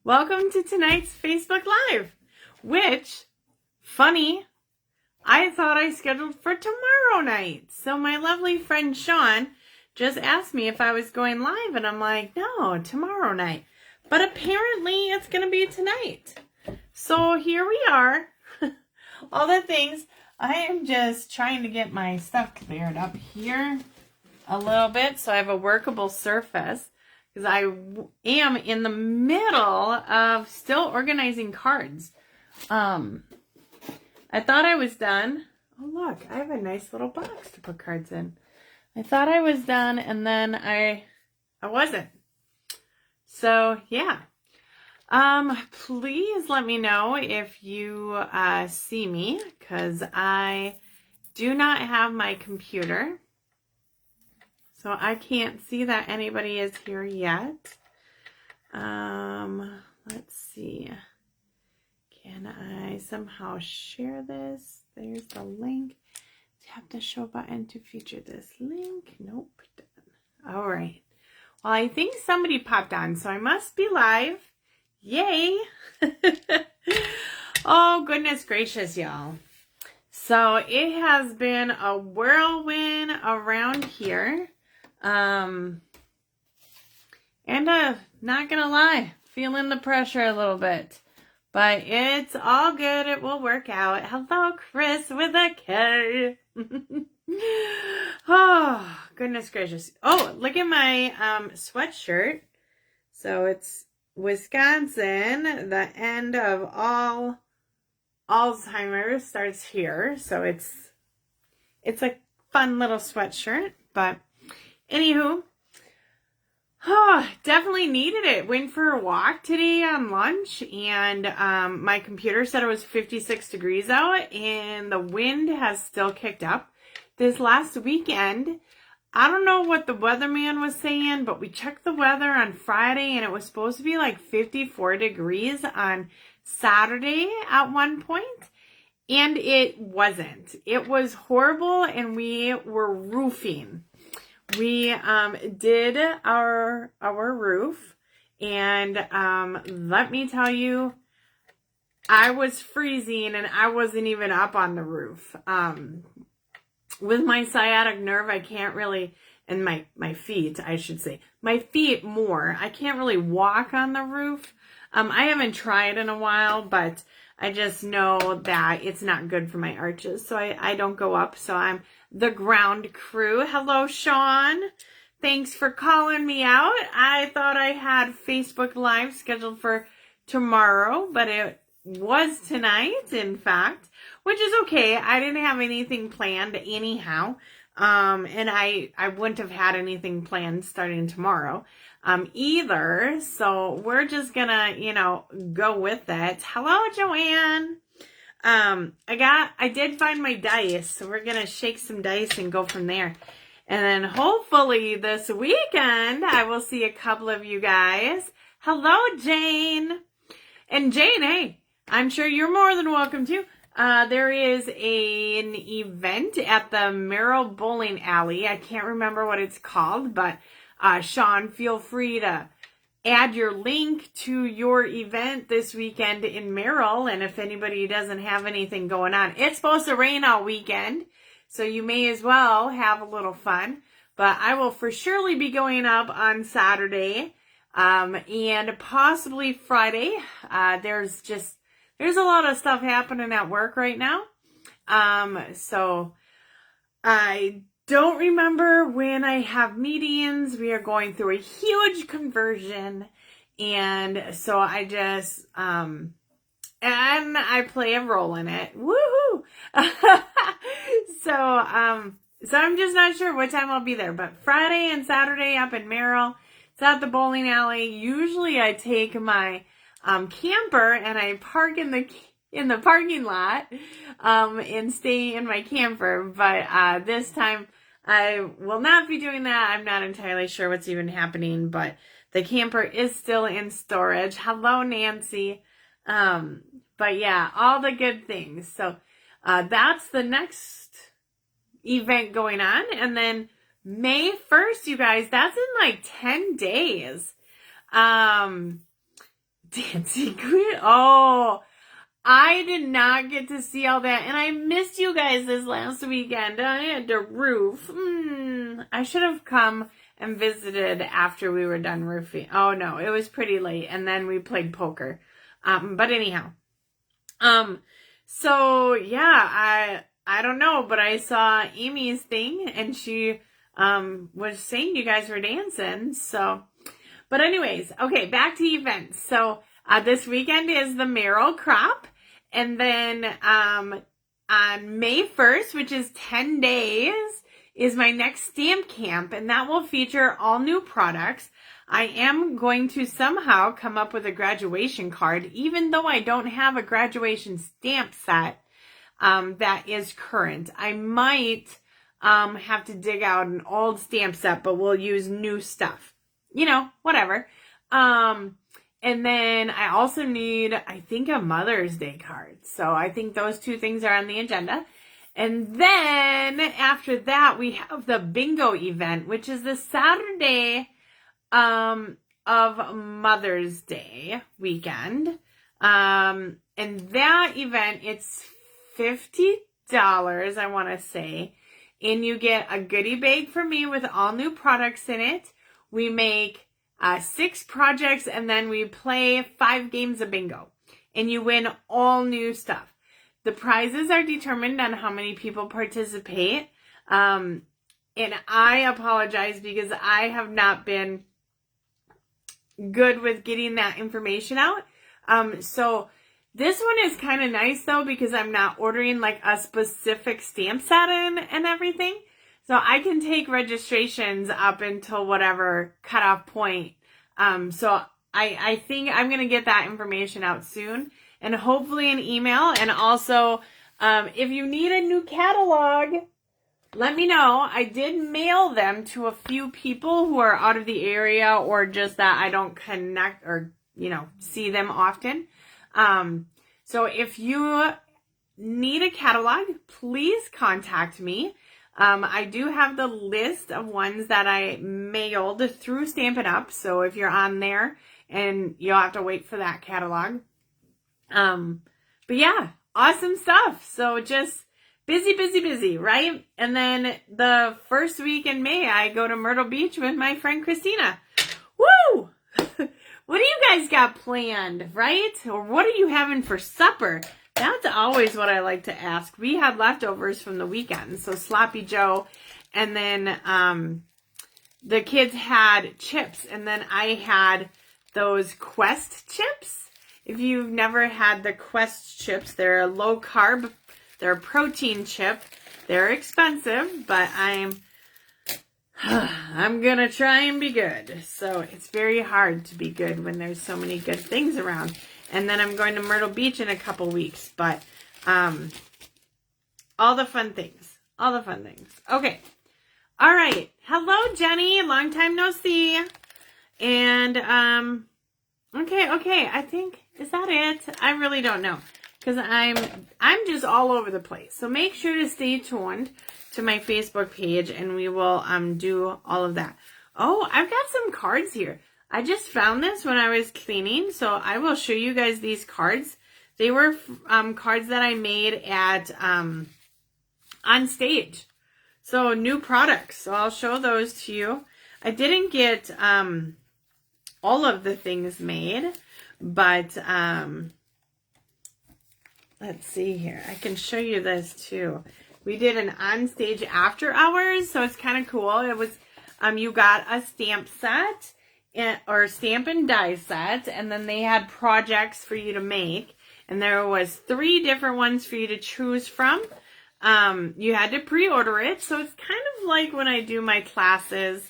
Welcome to tonight's Facebook Live, which, funny, I thought I scheduled for tomorrow night. So my lovely friend Sean just asked me if I was going live, and I'm like, no, tomorrow night. But apparently it's going to be tonight. So here we are. All the things. I am just trying to get my stuff cleared up here a little bit so I have a workable surface. Because I am in the middle of still organizing cards. I thought I was done. Oh, look, I have a nice little box to put cards in. I thought I was done, and then I wasn't. So, yeah. Please let me know if you see me, because I do not have my computer. So I can't see that anybody is here yet. Let's see. Can I somehow share this? There's the link. Tap the show button to feature this link. Nope. Done. All right. Well, I think somebody popped on, so I must be live. Yay. Oh, goodness gracious, y'all. So it has been a whirlwind around here. And not gonna lie, feeling the pressure a little bit, but it's all good. It will work out. Hello, Chris with a K. Oh, goodness gracious. Oh, look at my sweatshirt. So it's Wisconsin. The end of all Alzheimer's starts here. So it's a fun little sweatshirt, but anywho, definitely needed it. Went for a walk today on lunch, and my computer said it was 56 degrees out, and the wind has still kicked up. This last weekend, I don't know what the weatherman was saying, but we checked the weather on Friday, and it was supposed to be like 54 degrees on Saturday at one point, and it wasn't. It was horrible, and we were roofing. We did our roof, and let me tell you, I was freezing, and I wasn't even up on the roof. With my sciatic nerve, I can't really, and my feet, I should say, my feet more, I can't really walk on the roof. I haven't tried in a while, but I just know that it's not good for my arches, so I don't go up. So I'm the ground crew. Hello, Sean. Thanks for calling me out. I thought I had Facebook Live scheduled for tomorrow, but it was tonight, in fact, which is okay. I didn't have anything planned anyhow, and I wouldn't have had anything planned starting tomorrow either. So we're just gonna, go with it. Hello, Joanne. I did find my dice, so we're gonna shake some dice and go from there. And then hopefully this weekend I will see a couple of you guys. Hello, Jane. And Jane, hey, I'm sure you're more than welcome to. There is an event at the Merrill Bowling Alley. I can't remember what it's called, but Sean, feel free to add your link to your event this weekend in Merrill. And if anybody doesn't have anything going on, it's supposed to rain all weekend, so you may as well have a little fun. But I will for surely be going up on Saturday and possibly Friday. There's a lot of stuff happening at work right now. So I don't remember when I have meetings. We are going through a huge conversion. And so I just, and I play a role in it. Woohoo! So I'm just not sure what time I'll be there. But Friday and Saturday up in Merrill, it's at the bowling alley. Usually I take my camper and I park in the parking lot and stay in my camper. But this time I will not be doing that. I'm not entirely sure what's even happening, but the camper is still in storage. Hello, Nancy. But yeah, all the good things. So that's the next event going on. And then May 1st, you guys, that's in like 10 days. Dancing Queen. Oh, I did not get to see all that, and I missed you guys this last weekend. I had to roof. I should have come and visited after we were done roofing. Oh no, it was pretty late, and then we played poker. But anyhow, so yeah, I don't know, but I saw Amy's thing, and she was saying you guys were dancing. So, but anyways, okay, back to events. So this weekend is the Merrill Crop, and then on May 1st, which is 10 days, is my next stamp camp, and that will feature all new products. I am going to somehow come up with a graduation card, even though I don't have a graduation stamp set that is current. I might have to dig out an old stamp set, but we'll use new stuff. You know, whatever. And then I also need, I think, a Mother's Day card. So I think those two things are on the agenda. And then after that, we have the bingo event, which is the Saturday of Mother's Day weekend. And that event, it's $50, I want to say. And you get a goodie bag from me with all new products in it. We make 6 projects, and then we play 5 games of bingo. And you win all new stuff. The prizes are determined on how many people participate. And I apologize because I have not been good with getting that information out. So this one is kind of nice though, because I'm not ordering like a specific stamp set and everything. So I can take registrations up until whatever cutoff point. So I think I'm going to get that information out soon, and hopefully an email. And also, if you need a new catalog, let me know. I did mail them to a few people who are out of the area, or just that I don't connect or, see them often. So if you need a catalog, please contact me. I do have the list of ones that I mailed through Stampin' Up. So if you're on there, and you'll have to wait for that catalog. But yeah, awesome stuff. So just busy, right? And then the first week in May, I go to Myrtle Beach with my friend Christina. Woo! What do you guys got planned, right? Or what are you having for supper? That's always what I like to ask. We had leftovers from the weekend, so Sloppy Joe, and then the kids had chips, and then I had those Quest chips. If you've never had the Quest chips, they're a low carb, they're a protein chip. They're expensive, but I'm gonna try and be good. So it's very hard to be good when there's so many good things around. And then I'm going to Myrtle Beach in a couple weeks, but all the fun things. Okay. All right. Hello, Jenny. Long time no see. And okay. I think, is that it? I really don't know, because I'm just all over the place. So make sure to stay tuned to my Facebook page, and we will do all of that. Oh, I've got some cards here. I just found this when I was cleaning, so I will show you guys these cards. They were cards that I made at on stage. So new products. So I'll show those to you. I didn't get all of the things made, but let's see here. I can show you this too. We did an on-stage after hours, so it's kind of cool. It was you got a stamp set, or stamp and die set, and then they had projects for you to make, and there was 3 different ones for you to choose from. You had to pre-order it, so it's kind of like when I do my classes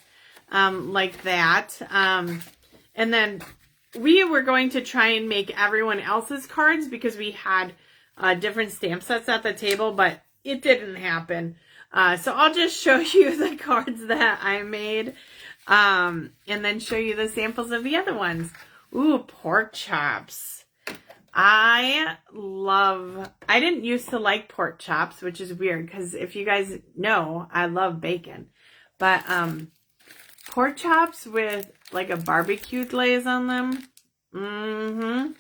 like that. And then we were going to try and make everyone else's cards because we had different stamp sets at the table, but it didn't happen. So I'll just show you the cards that I made, and then show you the samples of the other ones. Ooh, pork chops. I didn't used to like pork chops, which is weird because if you guys know, I love bacon. But pork chops with like a barbecue glaze on them, Okay.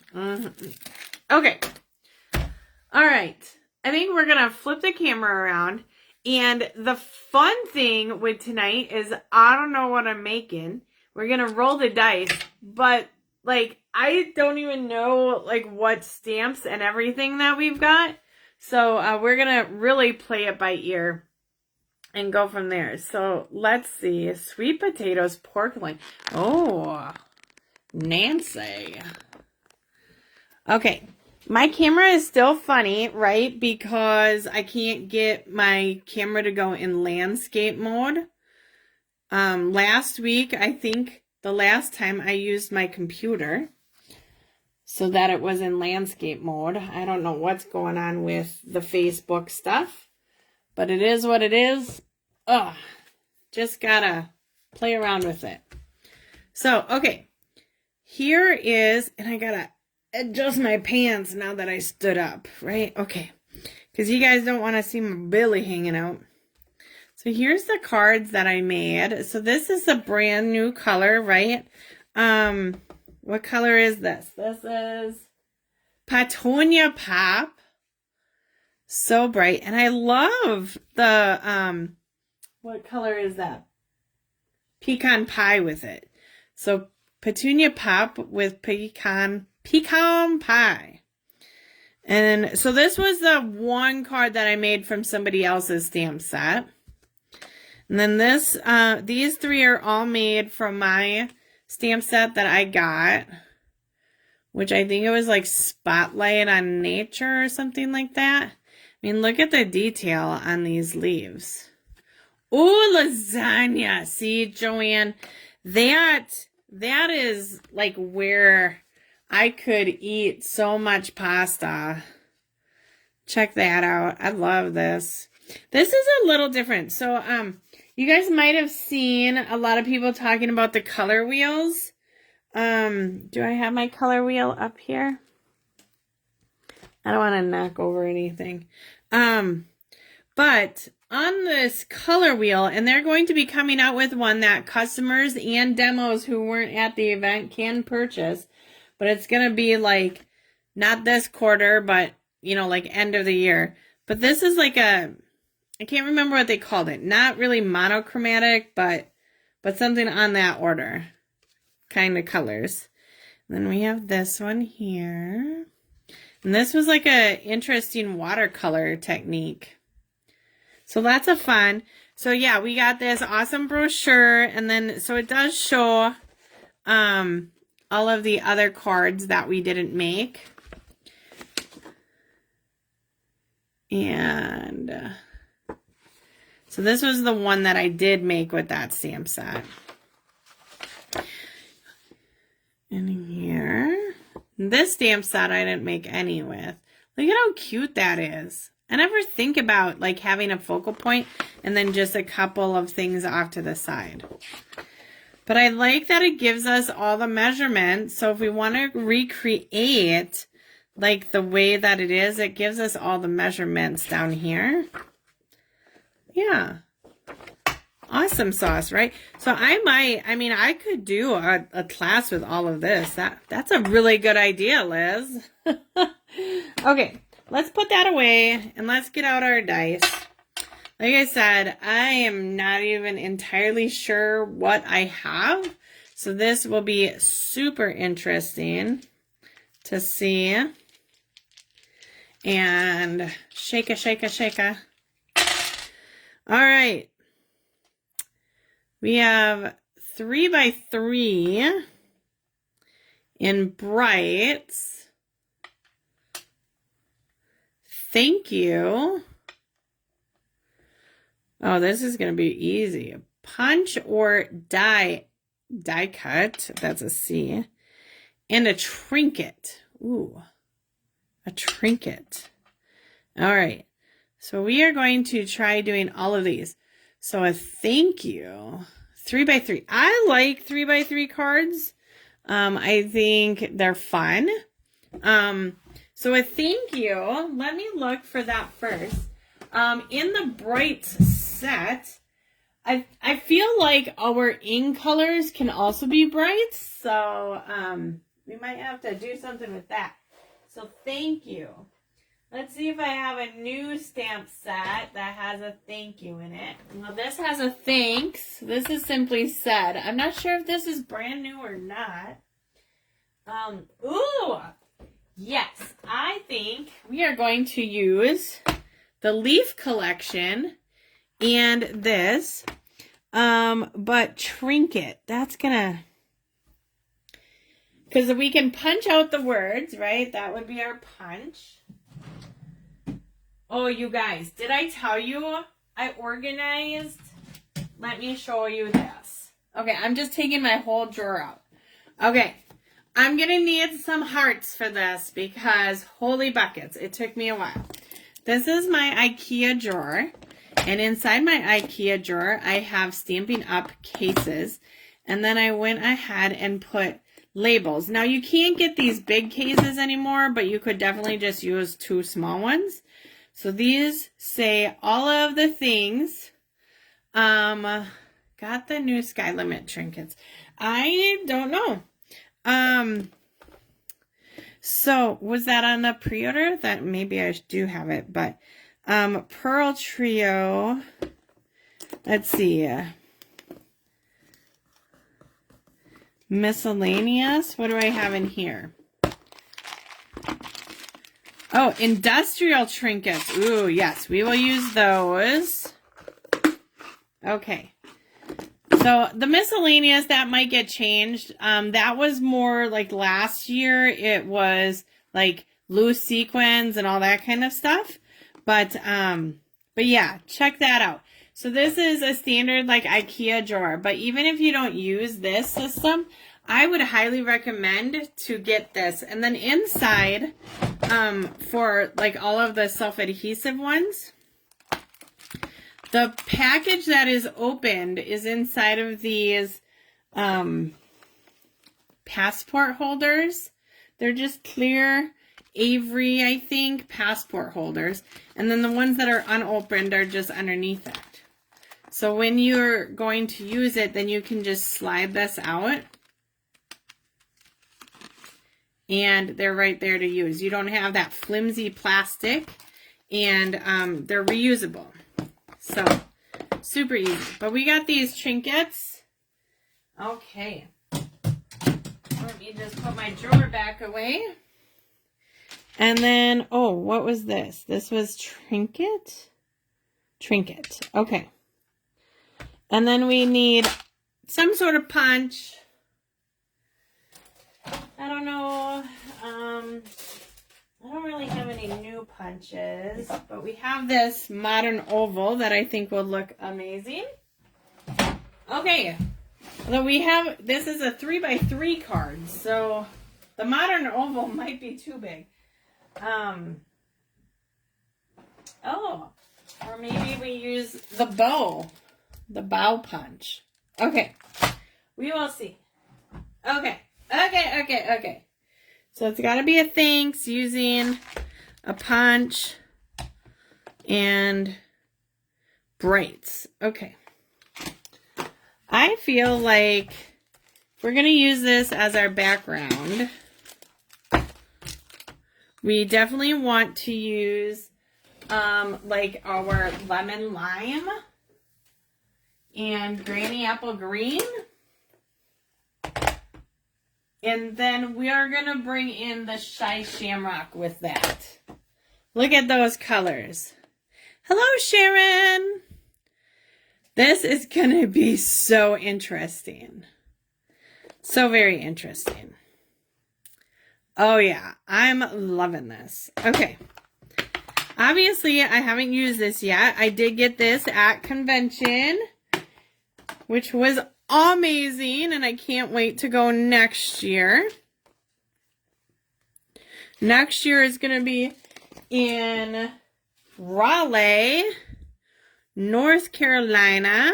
All right. I think we're going to flip the camera around. And the fun thing with tonight is I don't know what I'm making. We're going to roll the dice. But, like, I don't even know, like, what stamps and everything that we've got. So we're going to really play it by ear and go from there. So let's see. Sweet potatoes, pork loin. Oh, Nancy. Okay. My camera is still funny, right? Because I can't get my camera to go in landscape mode. Last week, I think the last time I used my computer so that it was in landscape mode. I don't know what's going on with the Facebook stuff, but it is what it is. Ugh, just gotta play around with it. So, okay. Here is, and I gotta adjust my pants now that I stood up, right? Okay. Because you guys don't want to see my belly hanging out. So here's the cards that I made. So this is a brand new color, right? What color is this? This is Petunia Pop. So bright. And I love the, what color is that? Pecan pie with it. So Petunia Pop with pecan pie. And so this was the one card that I made from somebody else's stamp set. And then this, these three are all made from my stamp set that I got, which I think it was like Spotlight on Nature or something like that. I mean, look at the detail on these leaves. Oh, lasagna. See, Joanne, that is like where I could eat so much pasta. Check that out. I love this. This is a little different. So, you guys might have seen a lot of people talking about the color wheels. Do I have my color wheel up here? I don't want to knock over anything. But on this color wheel, and they're going to be coming out with one that customers and demos who weren't at the event can purchase. But it's going to be like, not this quarter, but, you know, like end of the year. But this is like a, I can't remember what they called it. Not really monochromatic, but something on that order. Kind of colors. And then we have this one here. And this was like a interesting watercolor technique. So lots of fun. So yeah, we got this awesome brochure. And then, so it does show, all of the other cards that we didn't make. And so this was the one that I did make with that stamp set. And here, this stamp set I didn't make any with. Look at how cute that is. I never think about like having a focal point and then just a couple of things off to the side. But I like that it gives us all the measurements. So if we want to recreate like the way that it is, it gives us all the measurements down here. Yeah. Awesome sauce, right? So I could do a class with all of this. That's a really good idea, Liz. Okay, let's put that away and let's get out our dice. Like I said, I am not even entirely sure what I have. So this will be super interesting to see. And shake a. All right. We have 3x3 in brights. Thank you. Oh, this is going to be easy. Punch or die cut. That's a C. And a trinket. Ooh, a trinket. All right. So we are going to try doing all of these. So a thank you. 3x3. I like 3x3 cards. I think they're fun. So a thank you. Let me look for that first. In the bright set, I feel like our in colors can also be bright. So We might have to do something with that. So thank you. Let's see if I have a new stamp set that has a thank you in it. Well, this has a thanks. This is Simply Said. I'm not sure if this is brand new or not. Ooh! Yes, I think we are going to use the Leaf Collection and this. But Trinket, that's gonna... Because we can punch out the words, right? That would be our punch. Oh, you guys, did I tell you I organized? Let me show you this. Okay, I'm just taking my whole drawer out. Okay, I'm going to need some hearts for this because holy buckets, it took me a while. This is my IKEA drawer. And inside my IKEA drawer, I have Stampin' Up! Cases. And then I went ahead and put labels. Now, you can't get these big cases anymore, but you could definitely just use 2 small ones. So these say all of the things. Got the new Sky Limit trinkets. I don't know. So was that on the pre-order? That maybe I do have it, but Pearl Trio. Let's see. Miscellaneous. What do I have in here? Oh, industrial trinkets. Ooh, yes, we will use those. Okay. So the miscellaneous, that might get changed. That was more like last year. It was like loose sequins and all that kind of stuff. But yeah, check that out. So this is a standard like IKEA drawer. But even if you don't use this system, I would highly recommend to get this. And then inside, for like all of the self-adhesive ones, the package that is opened is inside of these passport holders. They're just clear Avery, I think, passport holders. And then the ones that are unopened are just underneath it. So when you're going to use it, then you can just slide this out. And they're right there to use. You don't have that flimsy plastic, and they're reusable. So, super easy. But we got these trinkets. Okay. Let me just put my drawer back away. And then, oh, what was this? This was Trinket? Trinket. Okay. And then we need some sort of punch. I don't know. I don't really have any new punches, but we have this modern oval that I think will look amazing. Okay, so we have, this is a 3x3 card, so the modern oval might be too big. Oh, or maybe we use the bow punch. Okay, we will see. Okay. So it's got to be a thanks using a punch and brights. Okay. I feel like we're going to use this as our background. We definitely want to use like our lemon lime and granny apple green. And then we are going to bring in the Shy Shamrock with that. Look at those colors. Hello, Sharon. This is going to be so interesting. So very interesting. Oh, yeah. I'm loving this. Okay. Obviously, I haven't used this yet. I did get this at convention, which was amazing, and I can't wait to go next year. Next year is going to be in Raleigh, North Carolina.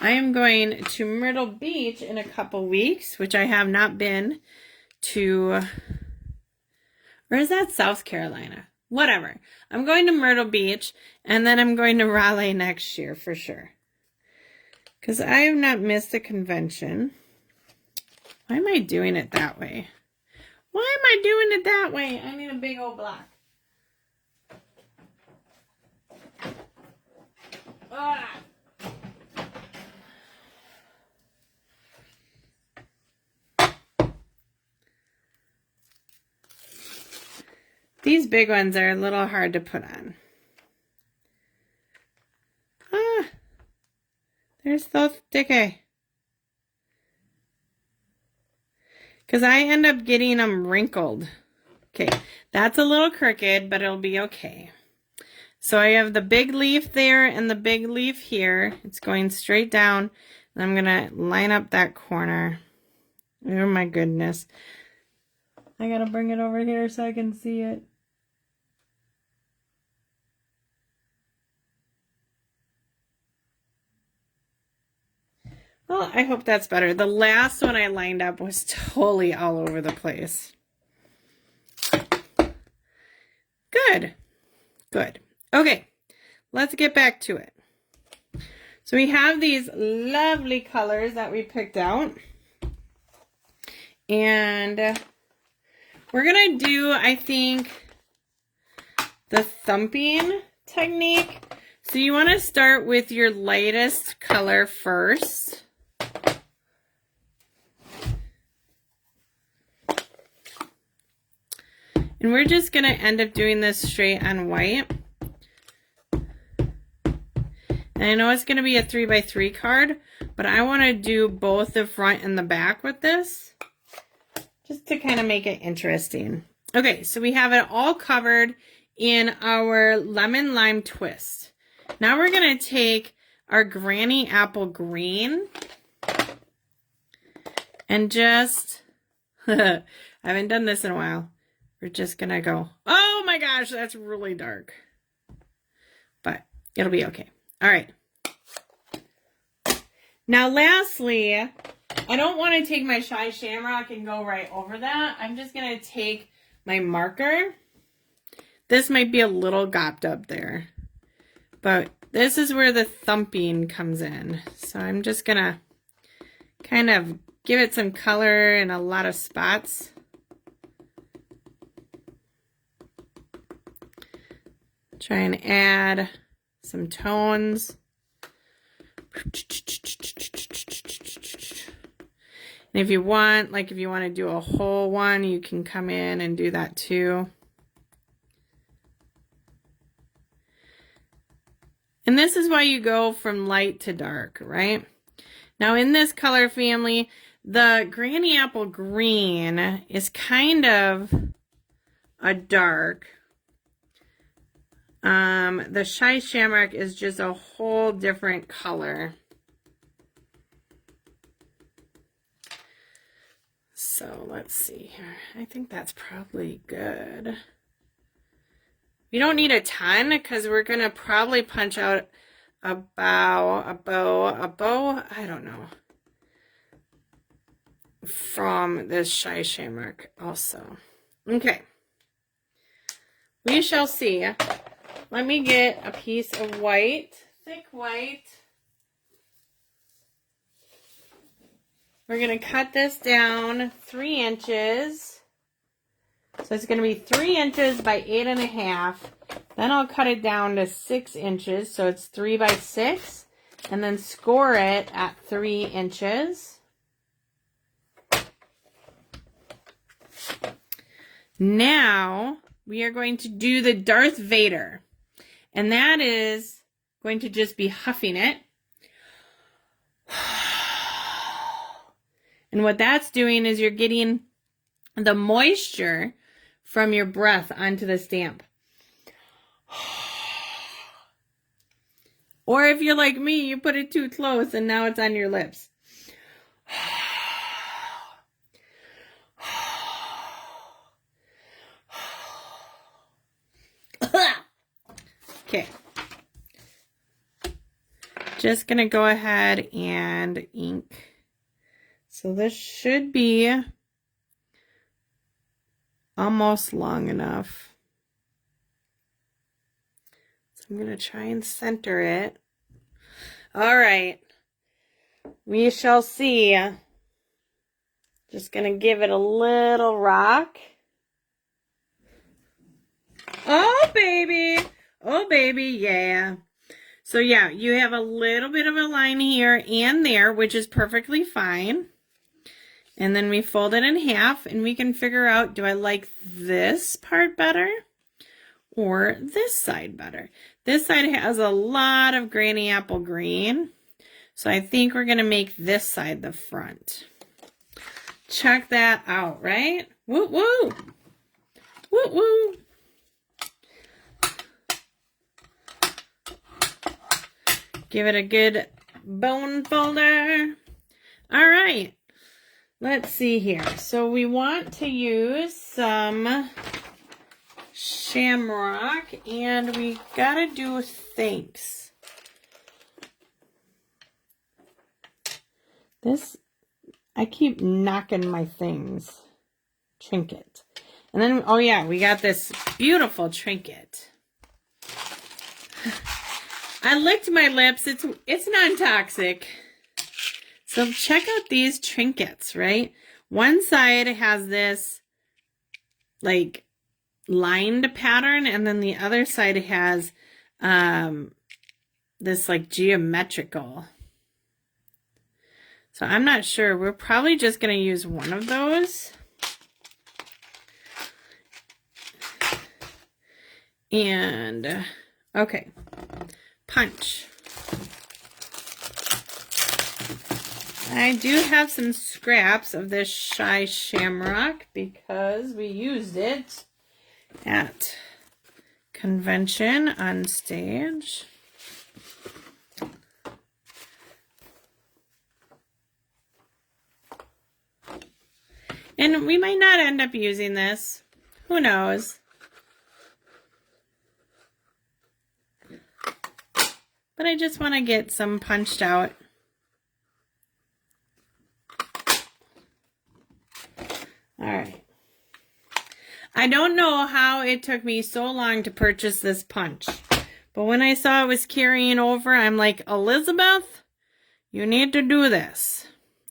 I am going to Myrtle Beach in a couple weeks, which I have not been to. Or is that South Carolina? Whatever. I'm going to Myrtle Beach, and then I'm going to Raleigh next year for sure. because I have not missed a convention. Why am I doing it that way? Why am I doing it that way? I need a big old block. Ah. These big ones are a little hard to put on. Ah, they're so sticky. Because I end up getting them wrinkled. Okay, that's a little crooked, but it'll be okay. So I have the big leaf there and the big leaf here. It's going straight down. And I'm going to line up that corner. Oh my goodness. I got to bring it over here so I can see it. Well, I hope that's better. The last one I lined up was totally all over the place. Good. Good. Okay, let's get back to it. So we have these lovely colors that we picked out. And we're going to do, I think, the thumping technique. So you want to start with your lightest color first. And we're just going to end up doing this straight on white. And I know it's going to be a 3x3 card, but I want to do both the front and the back with this, just to kind of make it interesting. Okay, so we have it all covered in our lemon lime twist. Now we're going to take our Granny Apple Green and just, I haven't done this in a while. We're just going to go, oh my gosh, that's really dark. But it'll be okay. All right. Now, lastly, I don't want to take my Shy Shamrock and go right over that. I'm just going to take my marker. This might be a little gopped up there, but this is where the thumping comes in. So I'm just going to kind of give it some color in a lot of spots. Try and add some tones. And if you want, like if you want to do a whole one, you can come in and do that too. And this is why you go from light to dark, right? Now in this color family, the Granny Apple Green is kind of a dark. The Shy Shamrock is just a whole different color. So let's see here. I think that's probably good. We don't need a ton because we're going to probably punch out a bow, I don't know, from this Shy Shamrock also. Okay. We shall see. Let me get a piece of white, thick white. We're going to cut this down 3 inches. So it's going to be 3 inches by 8.5. Then I'll cut it down to 6 inches. So it's 3 by 6. And then score it at 3 inches. Now we are going to do the Darth Vader. And that is going to just be huffing it. And what that's doing is you're getting the moisture from your breath onto the stamp. Or if you're like me, you put it too close and now it's on your lips. Okay. Just gonna go ahead and ink. So this should be almost long enough. So I'm gonna try and center it. All right. We shall see. Just gonna give it a little rock. Oh, baby. Oh, baby, yeah. So, yeah, you have a little bit of a line here and there, which is perfectly fine. And then we fold it in half, and we can figure out, do I like this part better or this side better? This side has a lot of Granny Apple green, so I think we're going to make this side the front. Check that out, right? Woo, woo. Woo, woo. Give it a good bone folder. All right. Let's see here. So we want to use some shamrock, and we gotta do thanks. This, I keep knocking my things. Trinket. And then, oh yeah, we got this beautiful trinket. I licked my lips. It's non-toxic. So check out these trinkets, right? One side has this like lined pattern, and then the other side has this like geometrical. So I'm not sure. We're probably just going to use one of those. And okay. Punch. I do have some scraps of this Shy Shamrock because we used it at convention on stage. And we might not end up using this. Who knows? But I just want to get some punched out. All right. I don't know how it took me so long to purchase this punch. But when I saw it was carrying over, I'm like, Elizabeth, you need to do this.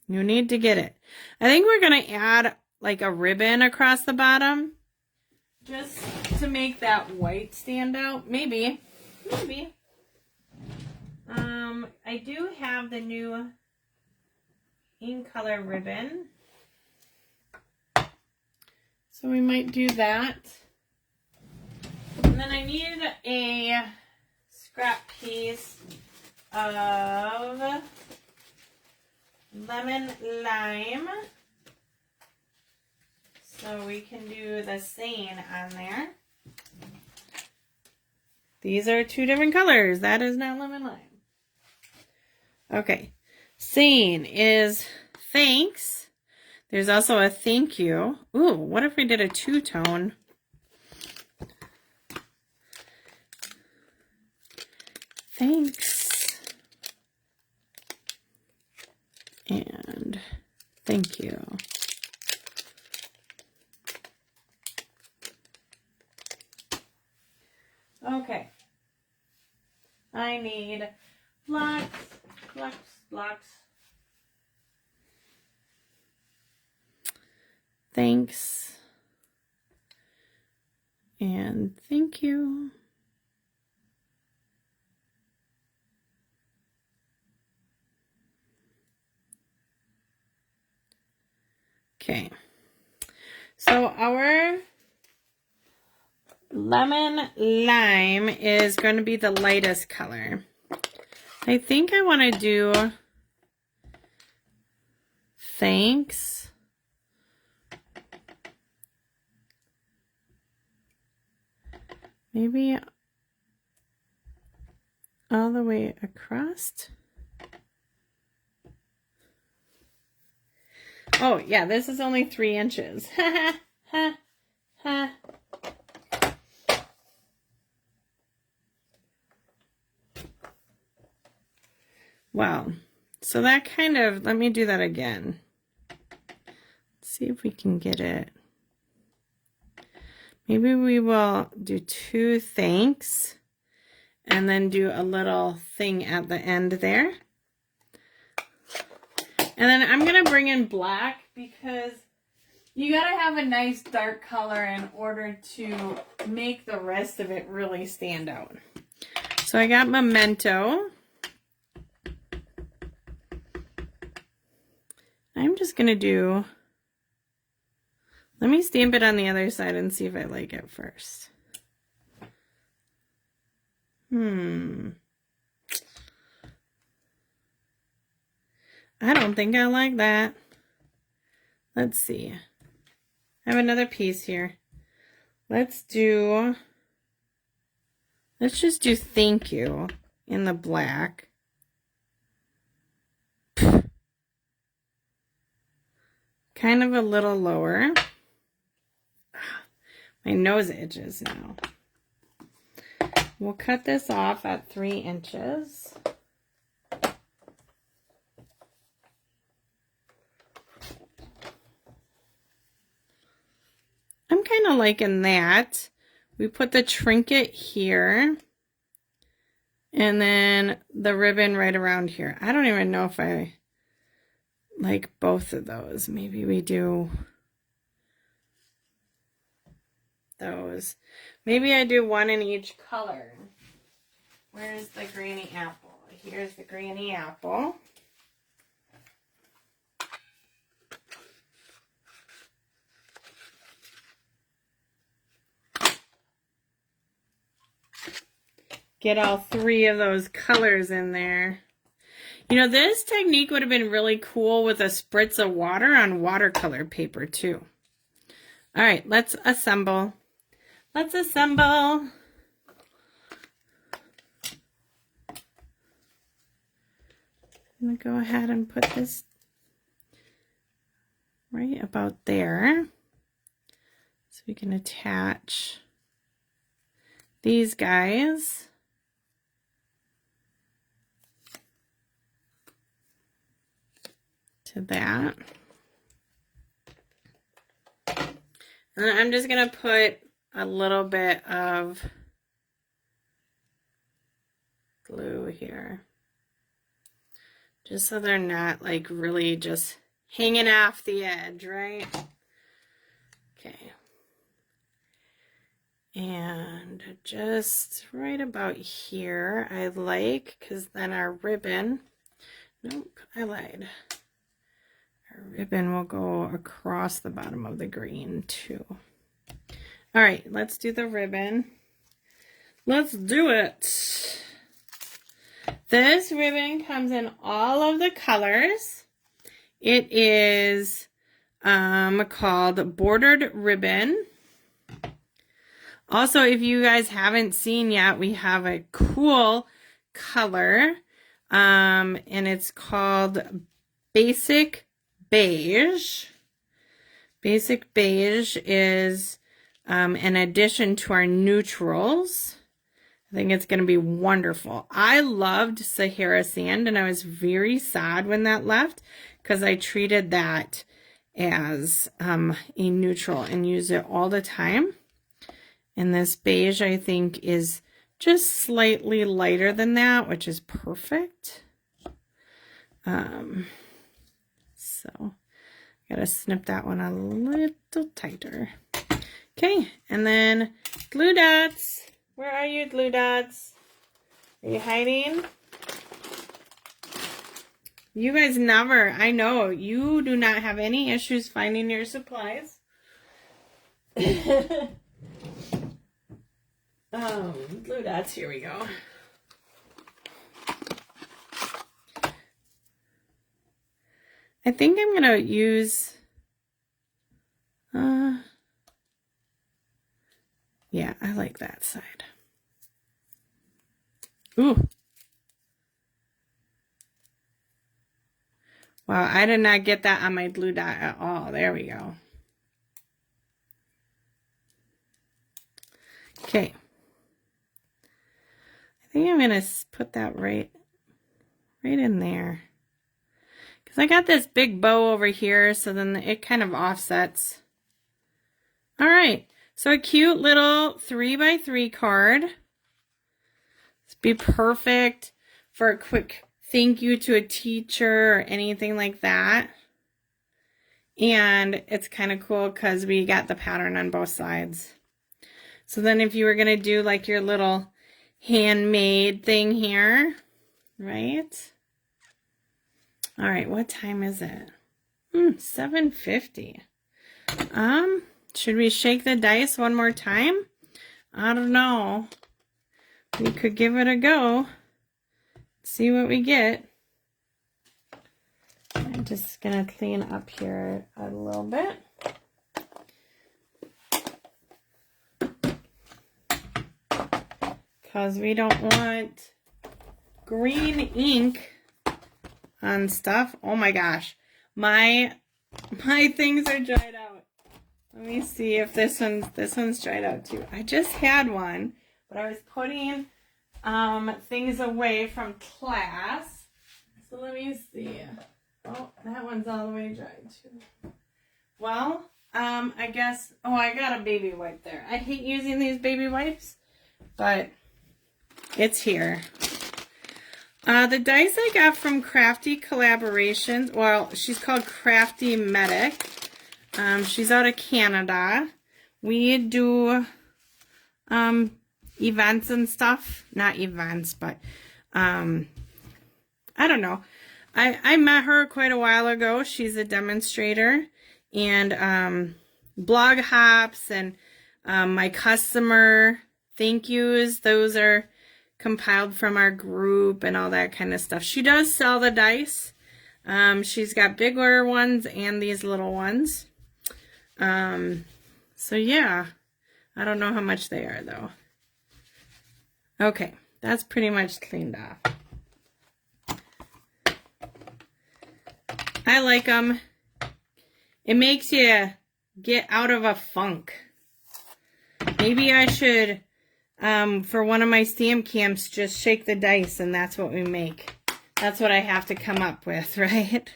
You need to get it. I think we're going to add like a ribbon across the bottom. Just to make that white stand out. Maybe. Maybe. I do have the new ink color ribbon. So we might do that. And then I need a scrap piece of lemon lime. So we can do the stain on there. These are two different colors. That is not lemon lime. Okay. Saying is thanks. There's also a thank you. Ooh, what if we did a two-tone? Thanks. And thank you. Okay. I need blocks. Thanks. And thank you. Okay. So our lemon lime is going to be the lightest color. I think I want to do thanks. Maybe all the way across. Oh, yeah, this is only 3 inches. Ha, ha, ha. Wow. So that kind of, let me do that again. Let's see if we can get it. Maybe we will do 2 thanks and then do a little thing at the end there. And then I'm going to bring in black because you got to have a nice dark color in order to make the rest of it really stand out. So I got Memento. I'm just going to do, let me stamp it on the other side and see if I like it first. I don't think I like that. Let's see. I have another piece here. Let's just do thank you in the black. Kind of a little lower. My nose itches now. We'll cut this off at 3 inches. I'm kind of liking that. We put the trinket here and then the ribbon right around here. I don't even know if I like both of those. Maybe we do those. Maybe I do one in each color. Where's the granny apple? Here's the granny apple. Get all 3 of those colors in there. You know, this technique would have been really cool with a spritz of water on watercolor paper too. All right, let's assemble. Let's assemble. I'm going to go ahead and put this right about there so we can attach these guys. To that. And I'm just going to put a little bit of glue here. Just so they're not like really just hanging off the edge, right? Okay. And just right about here, I like, because then our ribbon, nope, I lied. Our ribbon will go across the bottom of the green too. All right, let's do the ribbon. Let's do it. This ribbon comes in all of the colors. It is called Bordered Ribbon. Also, if you guys haven't seen yet, we have a cool color, and it's called Basic Beige. Basic Beige is an addition to our neutrals. I think it's going to be wonderful. I loved Sahara Sand, and I was very sad when that left because I treated that as a neutral and use it all the time. And this beige, I think, is just slightly lighter than that, which is perfect. So I gotta snip that one a little tighter. Okay, and then glue dots. Where are you, glue dots? Are you hiding? You guys never, I know, you do not have any issues finding your supplies. Glue dots, here we go. I think I'm gonna use, yeah, I like that side. Ooh. Wow, I did not get that on my glue dot at all. There we go. Okay. I think I'm gonna put that right in there. Because I got this big bow over here, so then it kind of offsets. All right, so a cute little 3x3 card. This would be perfect for a quick thank you to a teacher or anything like that. And it's kind of cool because we got the pattern on both sides. So then if you were going to do like your little handmade thing here, right? All right, what time is it? 7:50. Should we shake the dice one more time? I don't know. We could give it a go. See what we get. I'm just gonna clean up here a little bit. Because we don't want green ink on stuff. Oh my gosh. My things are dried out. Let me see if this one's dried out too. I just had one, but I was putting things away from class. So let me see. Oh, that one's all the way dried too. Well, I guess, oh, I got a baby wipe there. I hate using these baby wipes, but it's here. The dice I got from Crafty Collaborations. Well, she's called Crafty Medic. She's out of Canada. We do events and stuff. Not events, but I don't know. I met her quite a while ago. She's a demonstrator. And blog hops and my customer thank yous, those are compiled from our group and all that kind of stuff. She does sell the dice. She's got bigger ones and these little ones. So yeah, I don't know how much they are though. Okay, that's pretty much cleaned off. I like them. It makes you get out of a funk. Maybe I should, for one of my stamp camps, just shake the dice and that's what we make. That's what I have to come up with, right?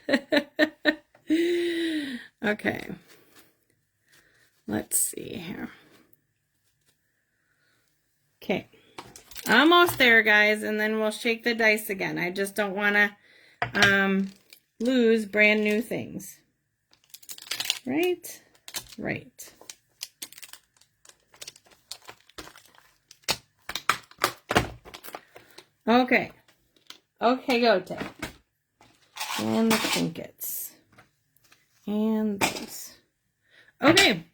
Okay. Let's see here. Okay. Almost there, guys, and then we'll shake the dice again. I just don't want to lose brand new things. Right? Right. Okay. Okay, go take. And the trinkets. And those. Okay.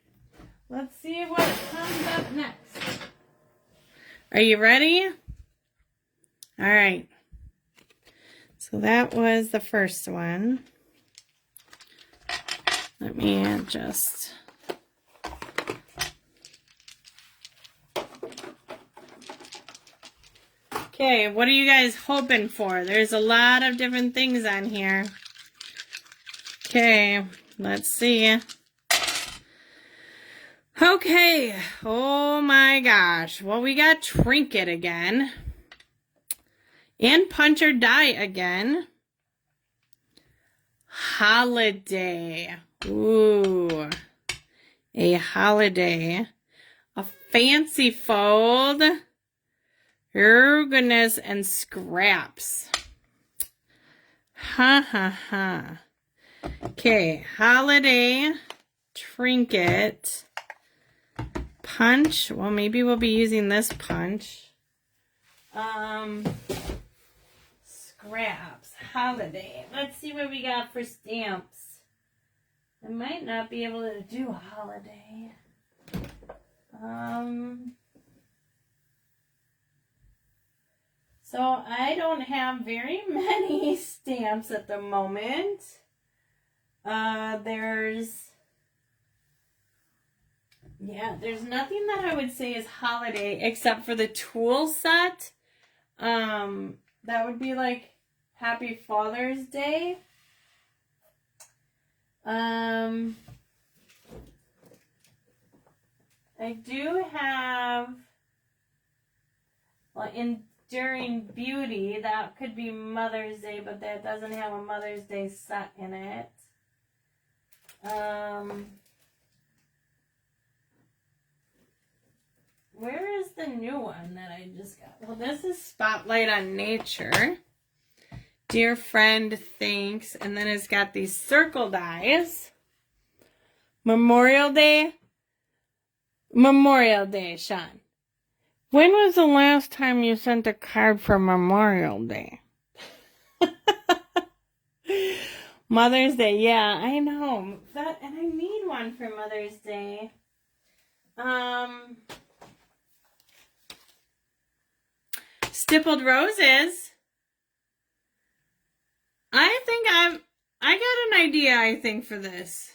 Let's see what comes up next. Are you ready? All right. So that was the first one. Let me adjust. Okay, what are you guys hoping for? There's a lot of different things on here. Okay, let's see. Okay, oh my gosh. Well, we got Trinket again. And Punch or Die again. Holiday. Ooh, a holiday. A fancy fold. Oh goodness, and scraps. Ha ha ha. Okay, holiday, trinket, punch. Well, maybe we'll be using this punch. Scraps, holiday. Let's see what we got for stamps. I might not be able to do a holiday. So I don't have very many stamps at the moment. There's nothing that I would say is holiday except for the tool set. That would be like Happy Father's Day. I do have, well, Enduring Beauty, that could be Mother's Day, but that doesn't have a Mother's Day set in it. Where is the new one that I just got? Well, this is Spotlight on Nature. Dear friend, thanks. And then it's got these circle dies. Memorial Day, Sean. When was the last time you sent a card for Memorial Day? Mother's Day, yeah, I know. And I need one for Mother's Day. Stippled roses. I got an idea, I think, for this.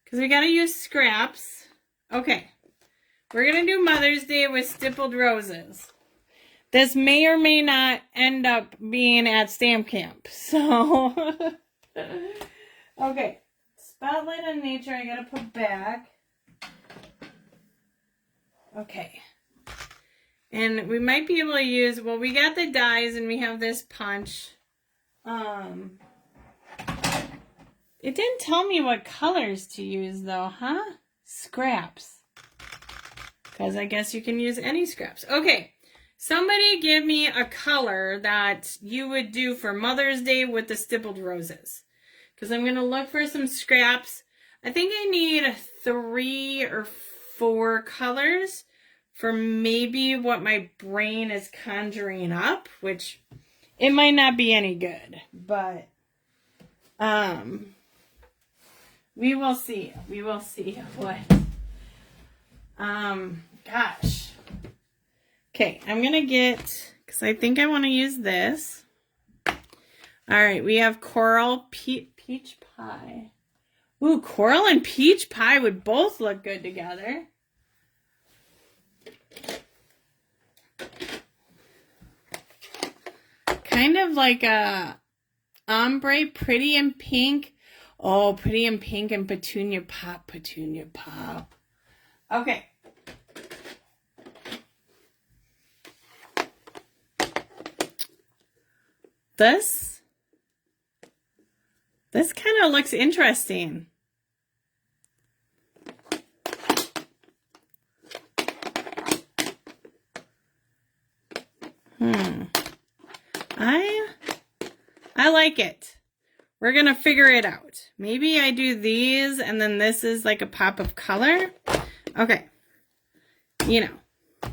Because we got to use scraps. Okay. We're going to do Mother's Day with stippled roses. This may or may not end up being at Stamp Camp. So, okay. Spotlight on Nature, I got to put back. Okay. And we might be able to use, well, we got the dies and we have this punch. It didn't tell me what colors to use though, huh? Scraps. Because I guess you can use any scraps. Okay, somebody give me a color that you would do for Mother's Day with the stippled roses. Because I'm going to look for some scraps. I think I need 3 or 4 colors for maybe what my brain is conjuring up, which it might not be any good, but we will see. We will see what. Gosh. Okay, I'm gonna get, because I think I want to use this. All right, we have coral peach pie. Ooh, coral and peach pie would both look good together. Kind of like a ombre, pretty in pink. Oh, pretty in pink and petunia pop, Okay. This kind of looks interesting. I like it. We're going to figure it out. Maybe I do these and then this is like a pop of color. Okay. You know.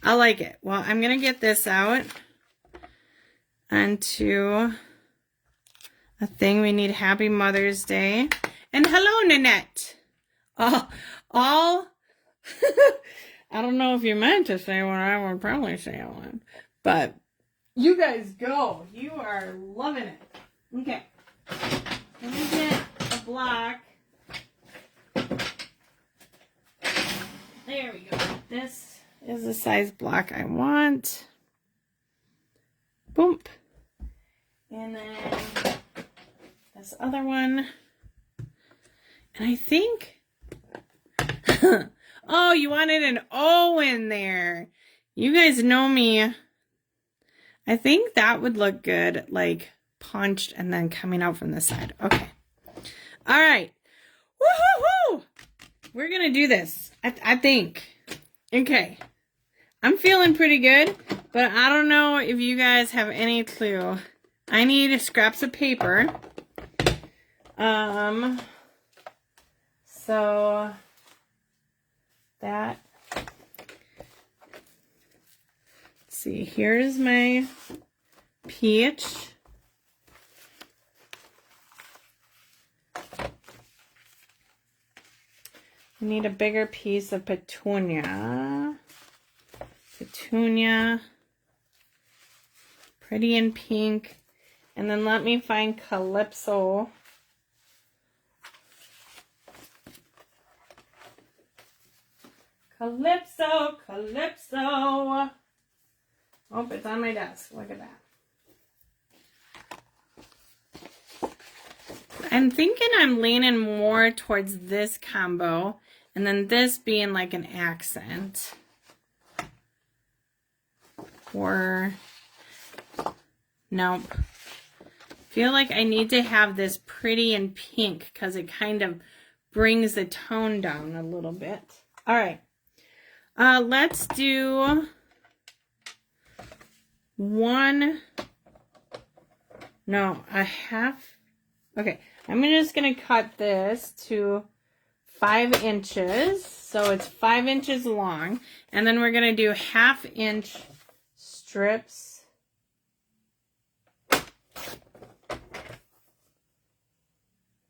I like it. Well, I'm going to get this out onto a thing. We need Happy Mother's Day. And hello, Nanette. All I don't know if you meant to say what I would probably say on, but you guys go. You are loving it. Okay. Let me get a block. There we go. This is the size block I want. Boom. And then this other one. And I think... oh, you wanted an O in there. You guys know me. I think that would look good, like punched and then coming out from the side. Okay. All right. Woo-hoo-hoo! We're going to do this, I think. Okay. I'm feeling pretty good, but I don't know if you guys have any clue. I need scraps of paper. So that, let's see, here's my peach. I need a bigger piece of petunia. Petunia. Pretty in pink. And then let me find Calypso. Calypso, Calypso. Oh, it's on my desk. Look at that. I'm thinking I'm leaning more towards this combo. And then this being like an accent. Or, nope. Feel like I need to have this pretty in pink because it kind of brings the tone down a little bit. All right. Let's do one no, a half. Okay, I'm just going to cut this to 5 inches. So it's 5 inches long. And then we're going to do 1/2 inch strips.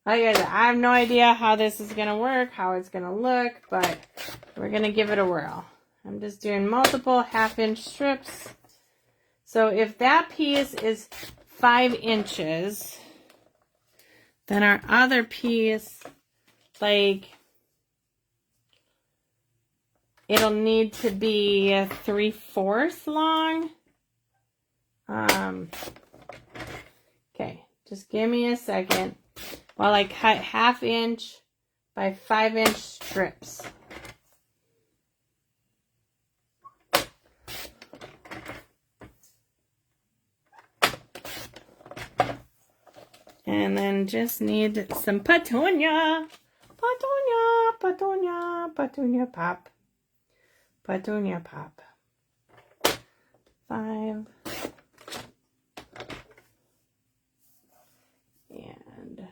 Like I said, I have no idea how this is going to work, how it's going to look, but we're going to give it a whirl. I'm just doing multiple 1/2 inch strips. So if that piece is 5 inches, then our other piece, like, it'll need to be 3/4 long. Okay, just give me a second while I cut 1/2 inch by 5 inch strips. And then just need some petunia. Petunia pop. Petunia pop. 5. And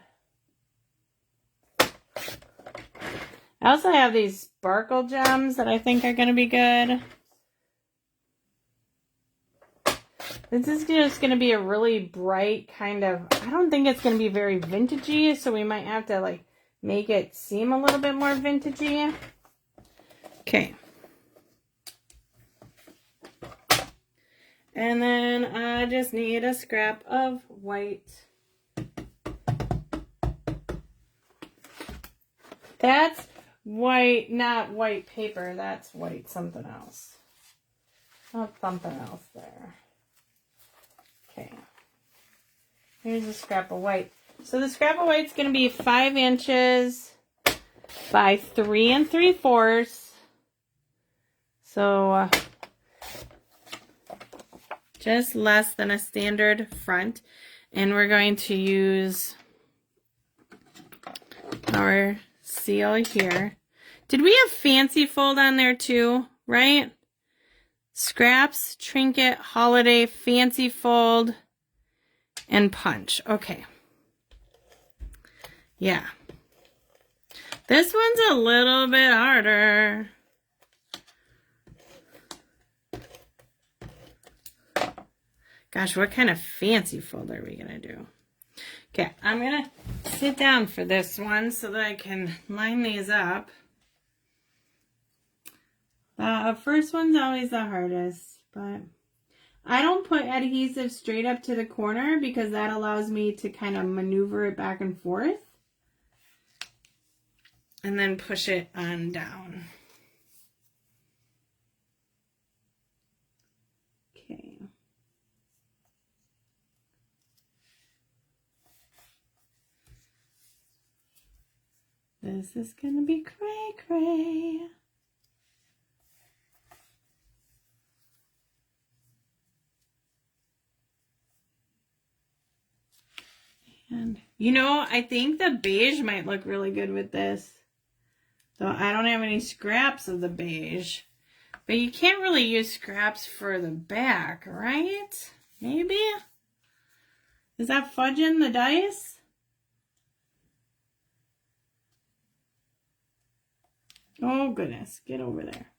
I also have these sparkle gems that I think are going to be good. This is just going to be a really bright kind of, I don't think it's going to be very vintagey, so we might have to like make it seem a little bit more vintagey. Okay. And then I just need a scrap of white. That's white, not white paper, that's white something else. Not something else there. Okay, here's a scrap of white. So the scrap of white's going to be 5 inches by 3 3/4. So just less than a standard front. And we're going to use our seal here. Did we have fancy fold on there too, right? Scraps, trinket, holiday, fancy fold, and punch. Okay. Yeah. This one's a little bit harder. Gosh, what kind of fancy fold are we going to do? Okay, I'm going to sit down for this one so that I can line these up. The first one's always the hardest, but I don't put adhesive straight up to the corner because that allows me to kind of maneuver it back and forth and then push it on down. Okay. This is gonna be cray cray. And, you know, I think the beige might look really good with this. Though I don't have any scraps of the beige. But you can't really use scraps for the back, right? Maybe? Is that fudging the dice? Oh, goodness. Get over there.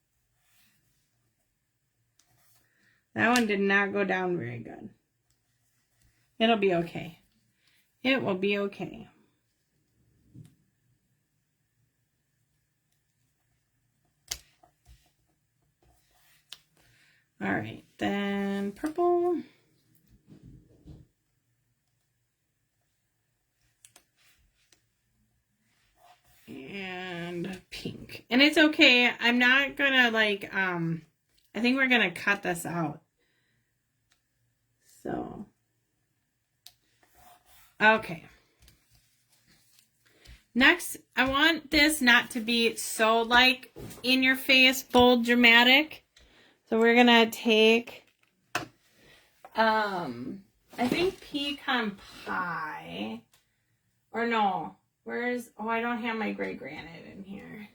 That one did not go down very good. It'll be okay. It will be okay. All right, then purple. And pink. And it's okay. I'm not gonna like, I think we're gonna cut this out. So, okay. Next, I want this not to be so like in your face, bold, dramatic. So we're gonna take, I think pecan pie, or no, where's, oh, I don't have my gray granite in here.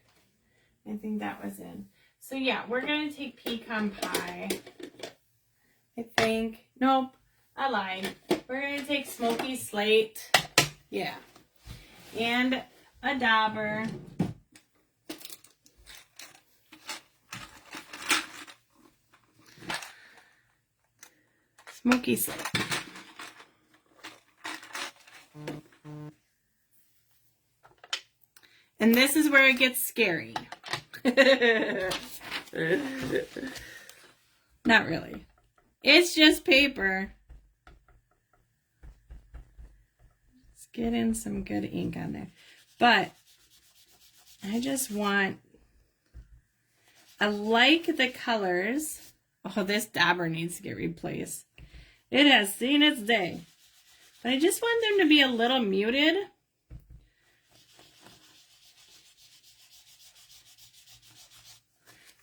I think that was in. So yeah, we're gonna take pecan pie. I think, nope, I lied. We're going to take Smoky Slate. Yeah. And a dauber. Smoky Slate. And this is where it gets scary. Not really. It's just paper. Let's get in some good ink on there. But I just want, I like the colors. Oh, this dauber needs to get replaced. It has seen its day. But I just want them to be a little muted.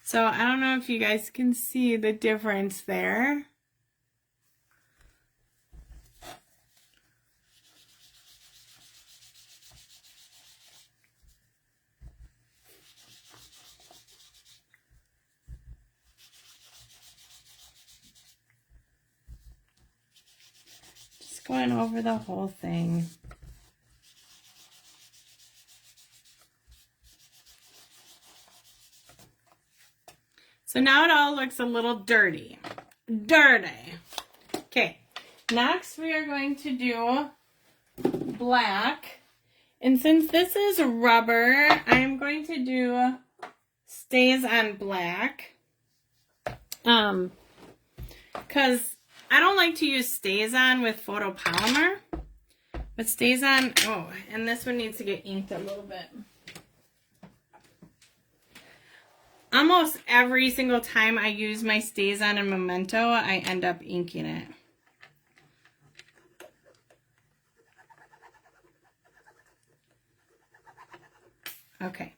So I don't know if you guys can see the difference there. Just going over the whole thing. So now it all looks a little dirty. Dirty. Okay, next we are going to do black. And since this is rubber, I'm going to do StazOn black. Because I don't like to use StazOn with photopolymer. But StazOn, oh, and this one needs to get inked a little bit. Almost every single time I use my StazOn and Memento, I end up inking it. Okay,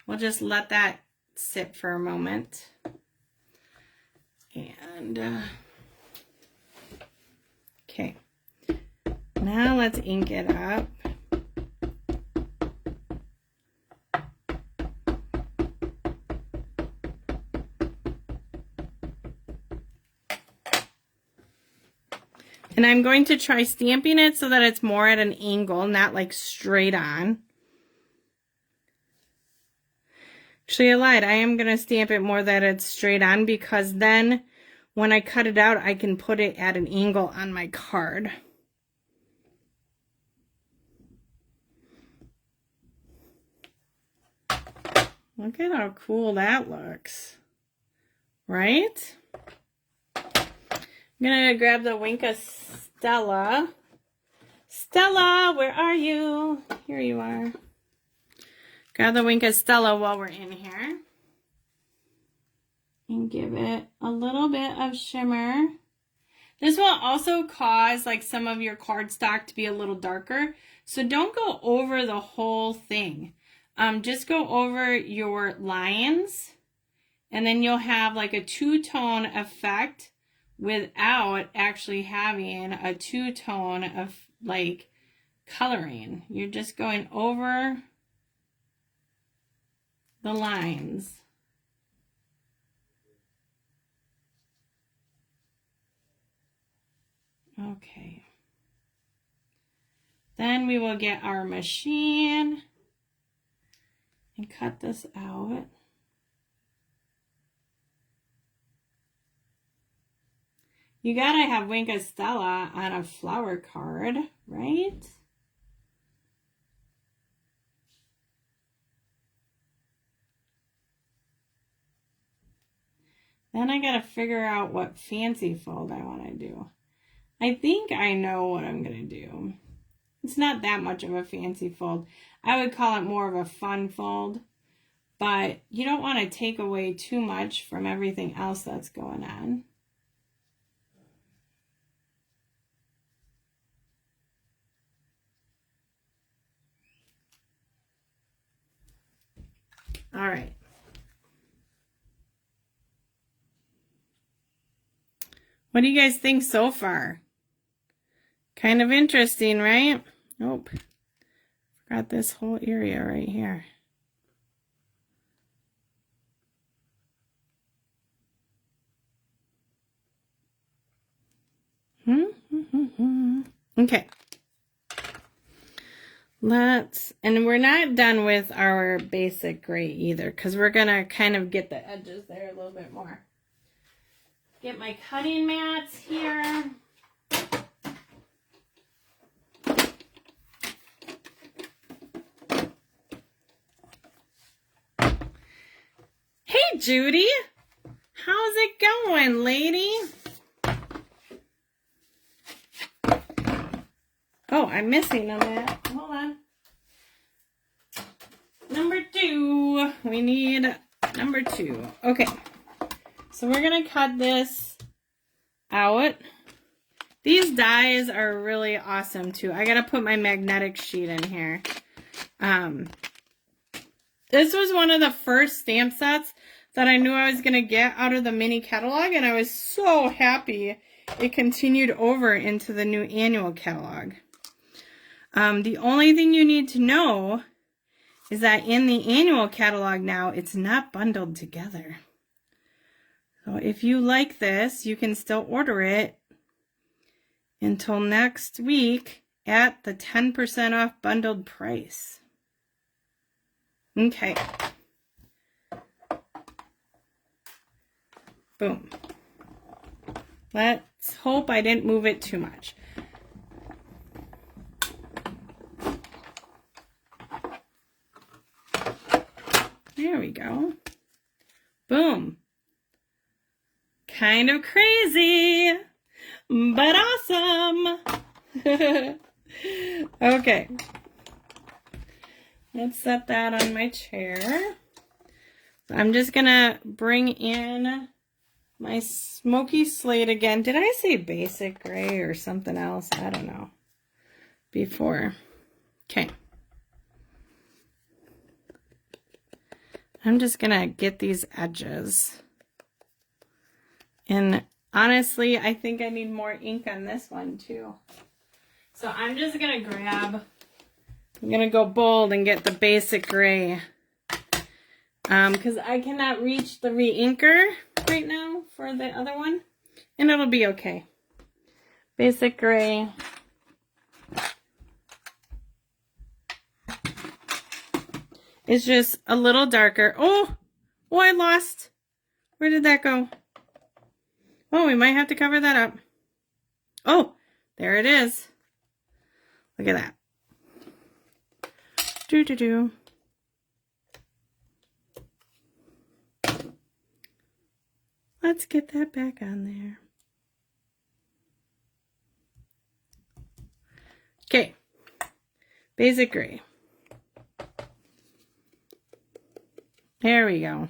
we'll just let that sit for a moment. And, okay, now let's ink it up. And I'm going to try stamping it so that it's more at an angle, not like straight on. Actually, I lied. I am going to stamp it more that it's straight on because then when I cut it out, I can put it at an angle on my card. Look at how cool that looks. Right? I'm going to grab the Wink of Stella. Stella, where are you? Here you are. Grab the Wink of Stella while we're in here. And give it a little bit of shimmer. This will also cause like some of your cardstock to be a little darker. So don't go over the whole thing. Just go over your lines. And then you'll have like a two-tone effect without actually having a two-tone of like coloring. You're just going over the lines. Okay. Then we will get our machine and cut this out. You gotta have Wink of Stella on a flower card, right? Then I gotta figure out what fancy fold I want to do. I think I know what I'm gonna do. It's not that much of a fancy fold. I would call it more of a fun fold, but you don't want to take away too much from everything else that's going on. All right. What do you guys think so far? Kind of interesting, right? Nope. Forgot this whole area right here. Okay. And we're not done with our basic gray either, because we're going to kind of get the edges there a little bit more. Get my cutting mats here. Hey, Judy. How's it going, lady? Oh, I'm missing a mat. Hold on. Number 2. We need number 2. Okay. So we're going to cut this out. These dies are really awesome too. I got to put my magnetic sheet in here. This was one of the first stamp sets that I knew I was going to get out of the mini catalog, and I was so happy it continued over into the new annual catalog. The only thing you need to know is that in the annual catalog now, it's not bundled together. So if you like this, you can still order it until next week at the 10% off bundled price. Okay. Boom. Let's hope I didn't move it too much. There we go. Boom. Kind of crazy, but awesome. Okay. Let's set that on my chair. I'm just gonna bring in my smoky slate again. Did I say basic gray or something else? I don't know. Before. Okay. I'm just gonna get these edges. And honestly, I think I need more ink on this one too. So I'm just gonna I'm gonna go bold and get the basic gray. Because I cannot reach the re-inker right now for the other one. And it'll be okay. Basic gray. It's just a little darker. Oh, I lost. Where did that go? Oh, we might have to cover that up. Oh, there it is. Look at that. Do. Let's get that back on there. Okay. Basic gray. There we go.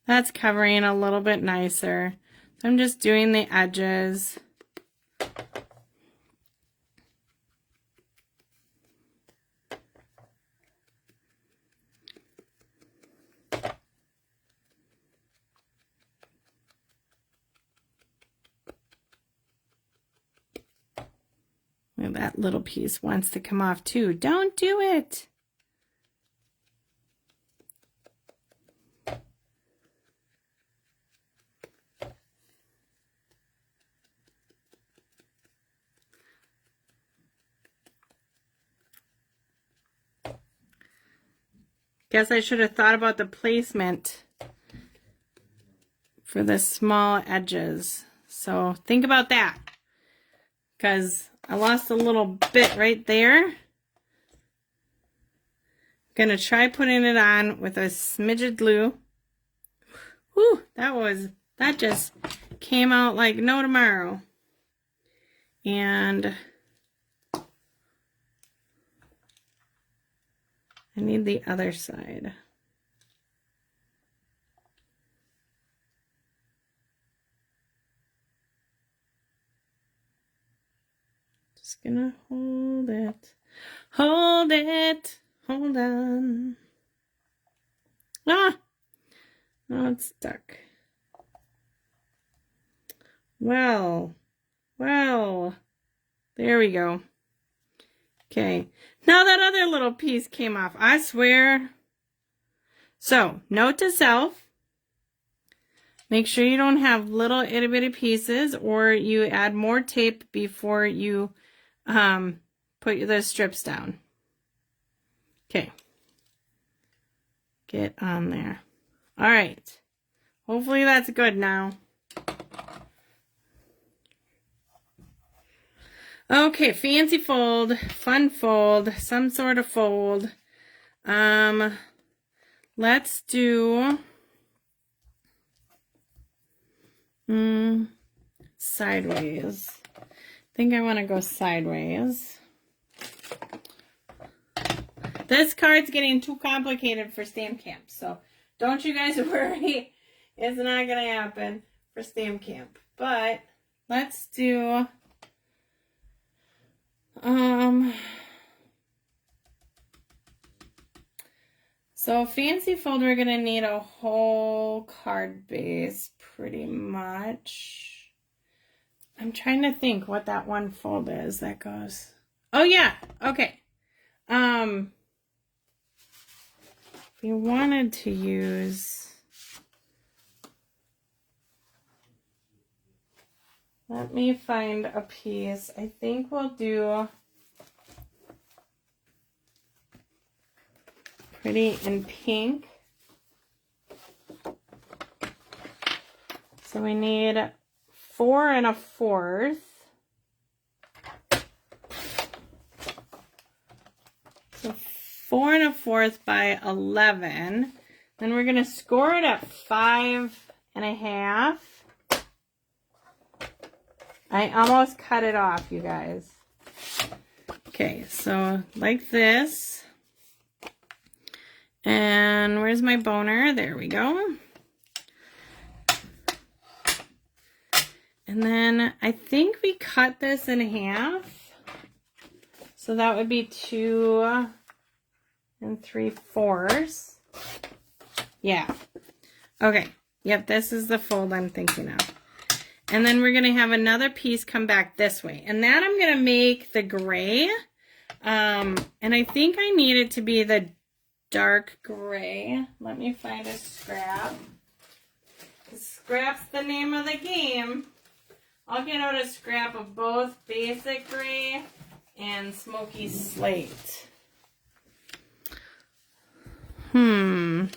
That's covering a little bit nicer. So I'm just doing the edges. And that little piece wants to come off too. Don't do it. Guess I should have thought about the placement for the small edges. So think about that, because I lost a little bit right there. Gonna try putting it on with a smidge of glue. Whew, that just came out like no tomorrow. And I need the other side. Just gonna hold it. Hold it. Hold on. Ah! Oh, it's stuck. Well, there we go. Okay, now that other little piece came off, I swear. So, note to self, Make sure you don't have little itty bitty pieces, or you add more tape before you put the strips down. Okay. Get on there. All right. Hopefully that's good now. Okay, fancy fold, fun fold, some sort of fold. Let's do sideways. I think I want to go sideways. This card's getting too complicated for Stamp Camp, so don't you guys worry. It's not going to happen for Stamp Camp. But let's do so fancy fold, we're going to need a whole card base pretty much. I'm trying to think what that one fold is that goes. Oh yeah, okay. If you wanted to use, let me find a piece. I think we'll do pretty in pink. So we need 4 1/4. So 4 1/4 by 11. Then we're going to score it at 5 1/2. I almost cut it off, you guys. Okay, so like this. And where's my boner? There we go. And then I think we cut this in half. So that would be 2 3/4. Yeah. Okay. Yep, this is the fold I'm thinking of. And then we're going to have another piece come back this way. And that I'm going to make the gray. And I think I need it to be the dark gray. Let me find a scrap. Scrap's the name of the game. I'll get out a scrap of both basic gray and smoky slate. Well,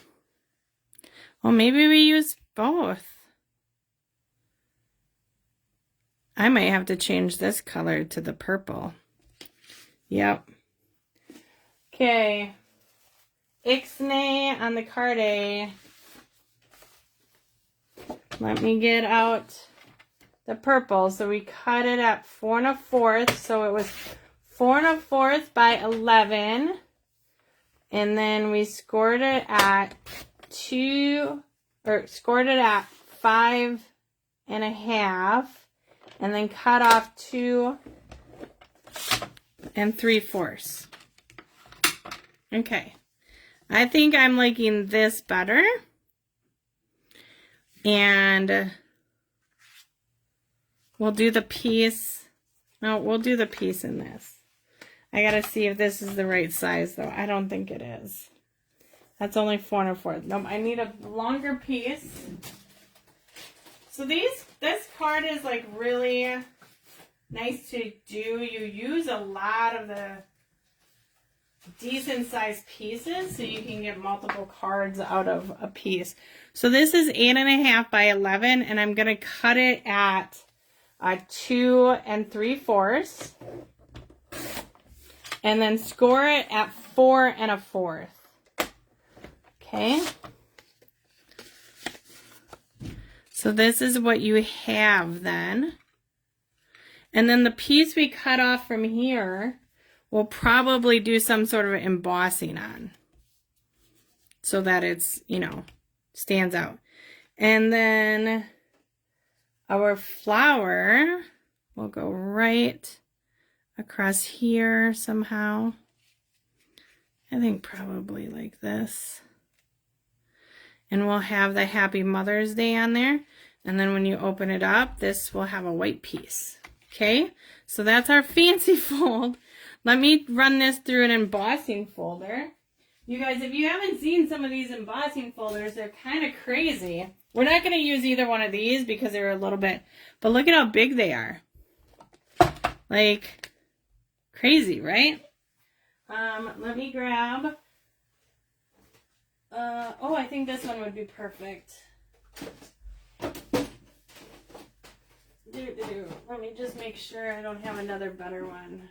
maybe we use both. I might have to change this color to the purple. Yep. Okay. Ixnay on the card A. Let me get out the purple. So we cut it at 4 1/4. So it was 4 1/4 by 11. And then we scored it at 5 1/2. And then cut off 2 3/4. Okay. I think I'm liking this better. And we'll do the piece. No, we'll do the piece in this. I gotta see if this is the right size though. I don't think it is. That's only 4 1/4. Nope, I need a longer piece. So this card is like really nice to do. You use a lot of the decent sized pieces so you can get multiple cards out of a piece. So this is 8 1/2 by 11, and I'm going to cut it at 2 3/4. And then score it at 4 1/4. Okay. So this is what you have then. And then the piece we cut off from here, we'll probably do some sort of embossing on so that it's, you know, stands out. And then our flower will go right across here somehow. I think probably like this. And we'll have the Happy Mother's Day on there. And then when you open it up, this will have a white piece. Okay, so that's our fancy fold. Let me run this through an embossing folder. You guys, if you haven't seen some of these embossing folders, they're kind of crazy. We're not going to use either one of these because they're a little bit, but look at how big they are. Like, crazy, right? Let me grab, oh, I think this one would be perfect. Let me just make sure I don't have another better one.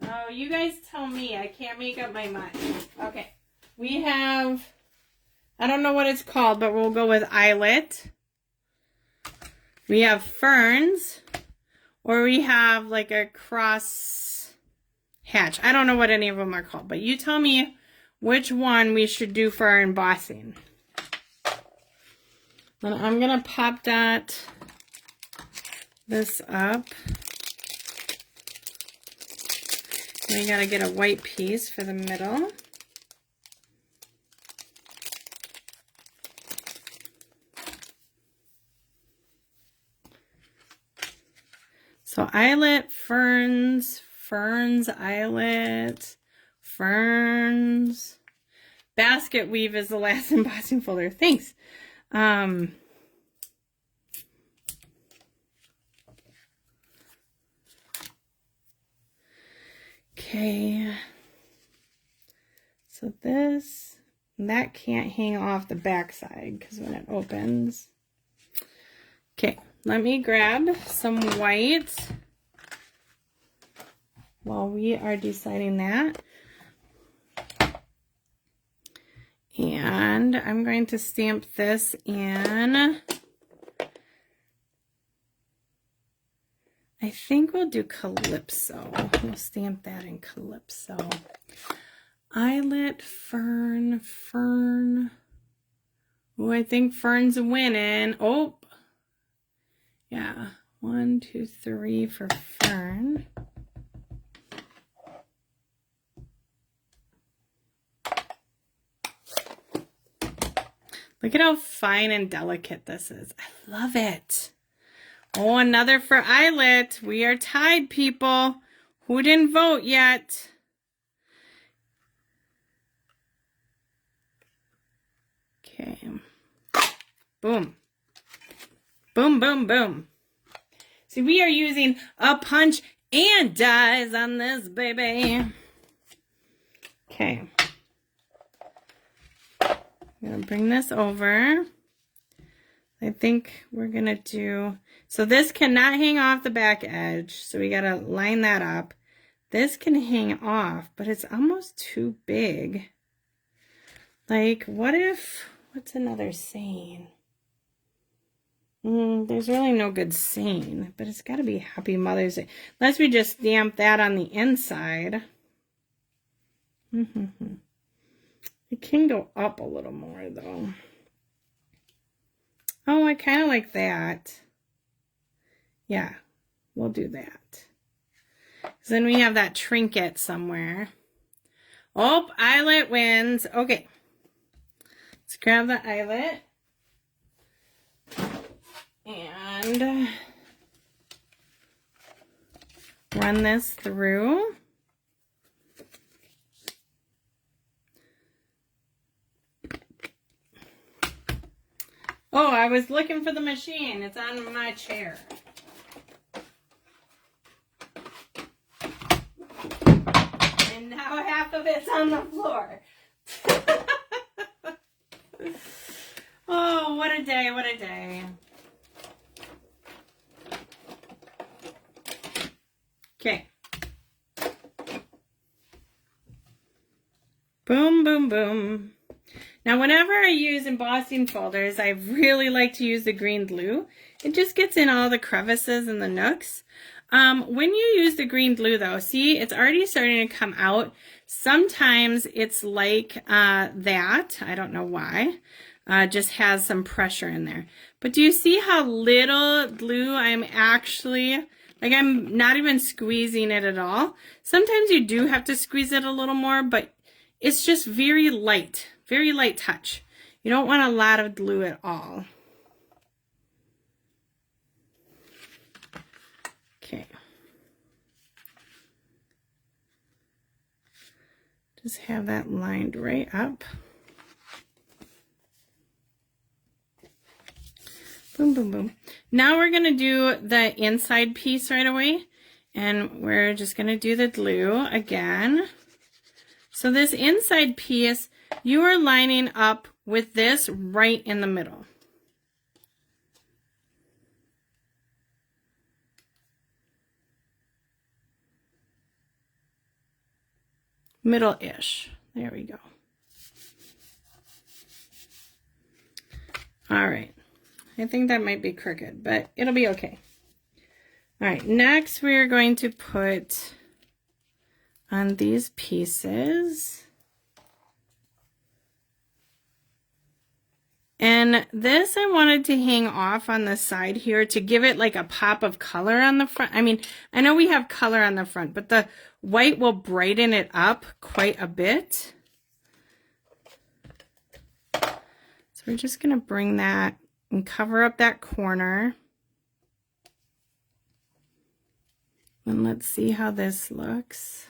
Oh, you guys tell me. I can't make up my mind. Okay. We have, I don't know what it's called, but we'll go with eyelet. We have ferns, or we have like a cross hatch. I don't know what any of them are called, but you tell me which one we should do for our embossing. Then I'm going to pop dot this up. We got to get a white piece for the middle. So eyelet, ferns, eyelet, ferns. Basket weave is the last embossing folder. Thanks. Okay. So that can't hang off the back side because when it opens. Okay, let me grab some white while we are deciding that. And I'm going to stamp this in. I think we'll do Calypso. We'll stamp that in Calypso. Eyelet, fern. Oh, I think fern's winning. Oh, yeah. 1, 2, 3 for fern. Look at how fine and delicate this is. I love it. Oh, another for eyelet. We are tied, people. Who didn't vote yet? Okay. Boom. Boom, boom, boom. See, we are using a punch and dies on this baby. Okay. I'm going to bring this over. I think we're going to do... So this cannot hang off the back edge. So we got to line that up. This can hang off, but it's almost too big. Like, what if... What's another saying? There's really no good saying, but it's got to be Happy Mother's Day. Unless we just stamp that on the inside. It can go up a little more, though. Oh, I kind of like that. Yeah, we'll do that. So then we have that trinket somewhere. Oh, eyelet wins. Okay. Let's grab the eyelet. And run this through. Oh, I was looking for the machine. It's on my chair. And now half of it's on the floor. Oh, what a day, what a day. Okay. Boom, boom, boom. Now, whenever I use embossing folders, I really like to use the green glue. It just gets in all the crevices and the nooks. When you use the green glue, though, see, it's already starting to come out. Sometimes it's like that. I don't know why. Just has some pressure in there. But do you see how little glue I'm actually... Like, I'm not even squeezing it at all. Sometimes you do have to squeeze it a little more, but it's just very light touch. You don't want a lot of glue at all. Okay. Just have that lined right up. Boom, boom, boom. Now we're going to do the inside piece right away. And we're just going to do the glue again. So this inside piece, you are lining up with this right in the middle. Middle-ish. There we go. All right. I think that might be crooked, but it'll be okay. All right, next we're going to put on these pieces. And this I wanted to hang off on the side here to give it like a pop of color on the front. I mean, I know we have color on the front, but the white will brighten it up quite a bit. So we're just going to bring that and cover up that corner. And let's see how this looks.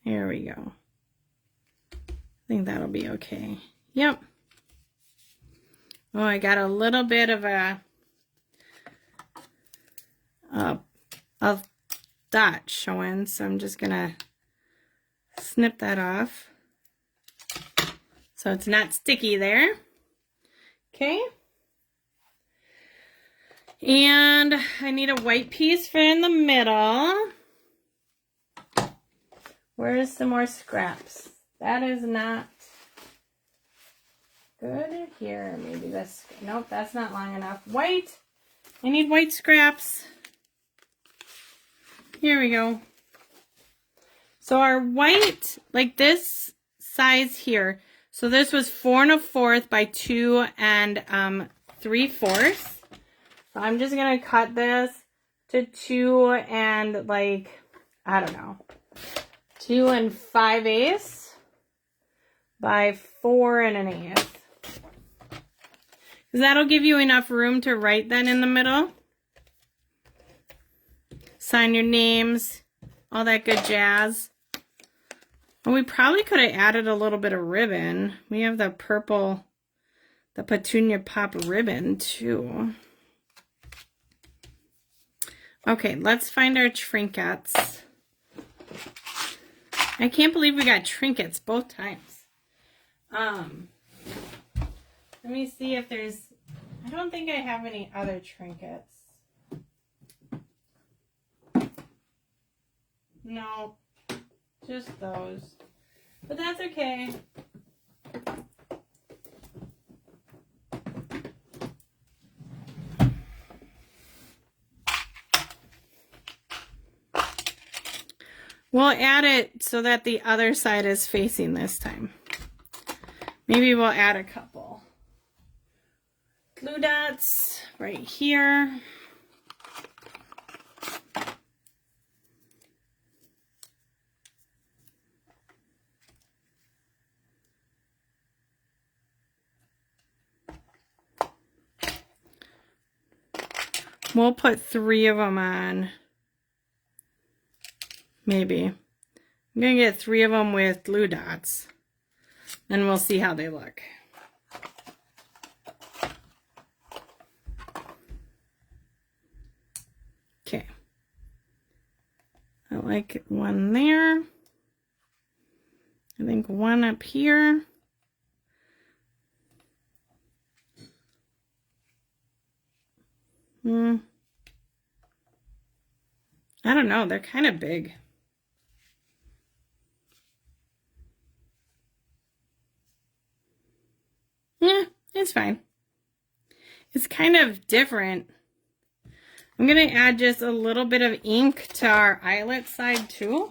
There we go. I think that'll be okay. Yep. Oh, I got a little bit of a dot showing, so I'm just gonna snip that off so it's not sticky there. Okay. And I need a white piece for in the middle. Where's some more scraps? That is not good. Here, maybe this. Nope, that's not long enough. White. I need white scraps. Here we go. So our white, like this size here. So this was 4 1/4 by 2 3/4. So I'm just gonna cut this to 2 and like, I don't know, 2 5/8 by 4 1/8. Because that'll give you enough room to write that in the middle. Sign your names, all that good jazz. And we probably could have added a little bit of ribbon. We have the purple, the Petunia Pop ribbon too. Okay, let's find our trinkets. I can't believe we got trinkets both times. Let me see if there's, I don't think I have any other trinkets. No, just those. But that's okay. We'll add it so that the other side is facing this time. Maybe we'll add a couple glue dots right here. We'll put 3 of them on. Maybe. I'm going to get 3 of them with glue dots. And we'll see how they look. Okay. I like one there. I think one up here. I don't know. They're kind of big. Yeah, it's fine. It's kind of different. I'm going to add just a little bit of ink to our eyelet side too.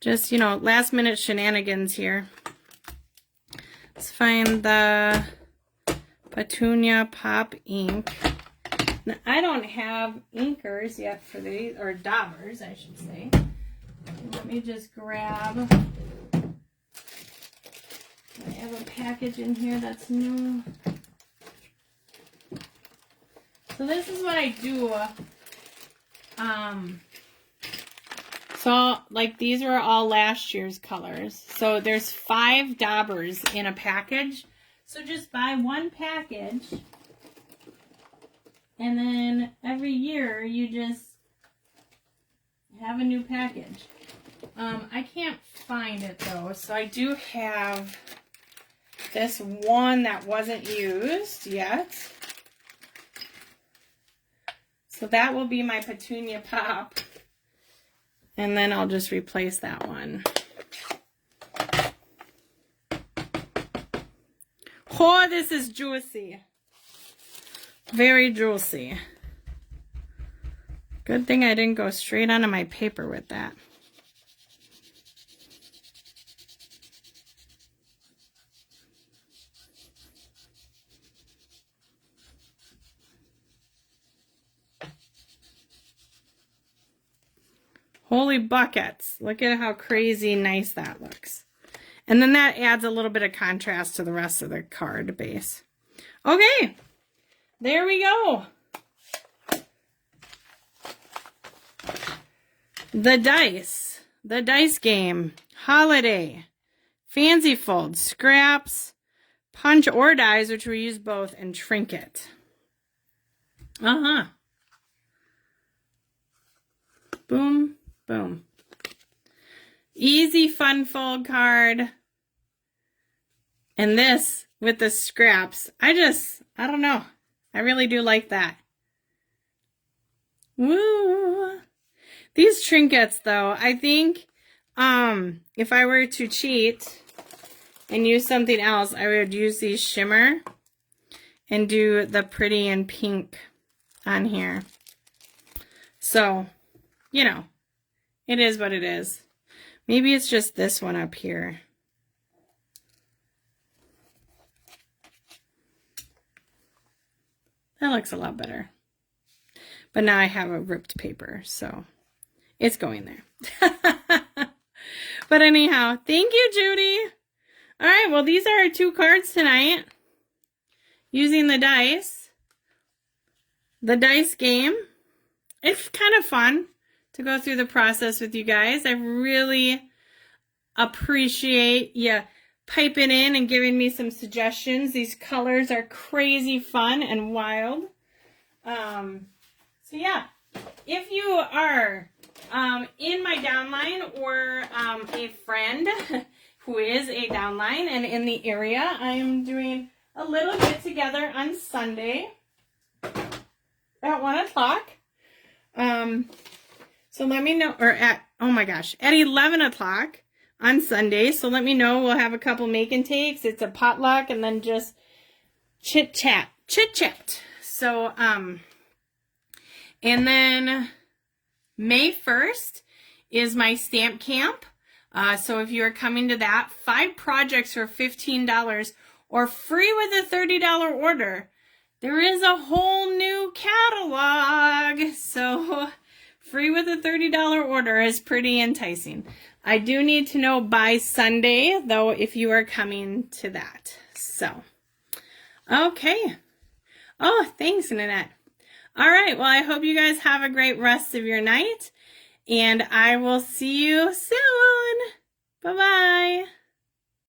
Just, you know, last minute shenanigans here. Let's find the Petunia Pop ink. Now, I don't have inkers yet for these, or daubers, I should say. Let me just grab I have a package in here that's new. So this is what I do. So like these were all last year's colors. So there's 5 daubers in a package. So just buy one package. And then every year you just have a new package. I can't find it though. So I do have this one that wasn't used yet. So that will be my Petunia Pop. And then I'll just replace that one. Oh, this is juicy. Very juicy. Good thing I didn't go straight onto my paper with that. Holy buckets. Look at how crazy nice that looks. And then that adds a little bit of contrast to the rest of the card base. Okay, there we go. The dice game, holiday, fancy fold, scraps, punch or dies, which we use both, and trinket. Boom, boom. Easy fun fold card. And this with the scraps, I don't know. I really do like that. Woo! These trinkets though, I think if I were to cheat and use something else, I would use these shimmer and do the pretty and pink on here. So, you know, it is what it is. Maybe it's just this one up here. That looks a lot better. But now I have a ripped paper, so it's going there. But anyhow, thank you, Judy. All right, well, these are our 2 cards tonight. Using the dice. The dice game. It's kind of fun to go through the process with you guys. I really appreciate you piping in and giving me some suggestions. These colors are crazy fun and wild. So yeah, if you are in my downline or a friend who is a downline and in the area, I am doing a little get together on Sunday at 1 o'clock. So let me know, or at 11 o'clock on Sunday. So let me know. We'll have a couple make and takes. It's a potluck and then just chit chat. So, and then May 1st is my stamp camp. So if you're coming to that, 5 projects for $15 or free with a $30 order. There is a whole new catalog. So free with a $30 order is pretty enticing. I do need to know by Sunday, though, if you are coming to that. So, okay. Oh, thanks, Nanette. All right. Well, I hope you guys have a great rest of your night. And I will see you soon. Bye-bye.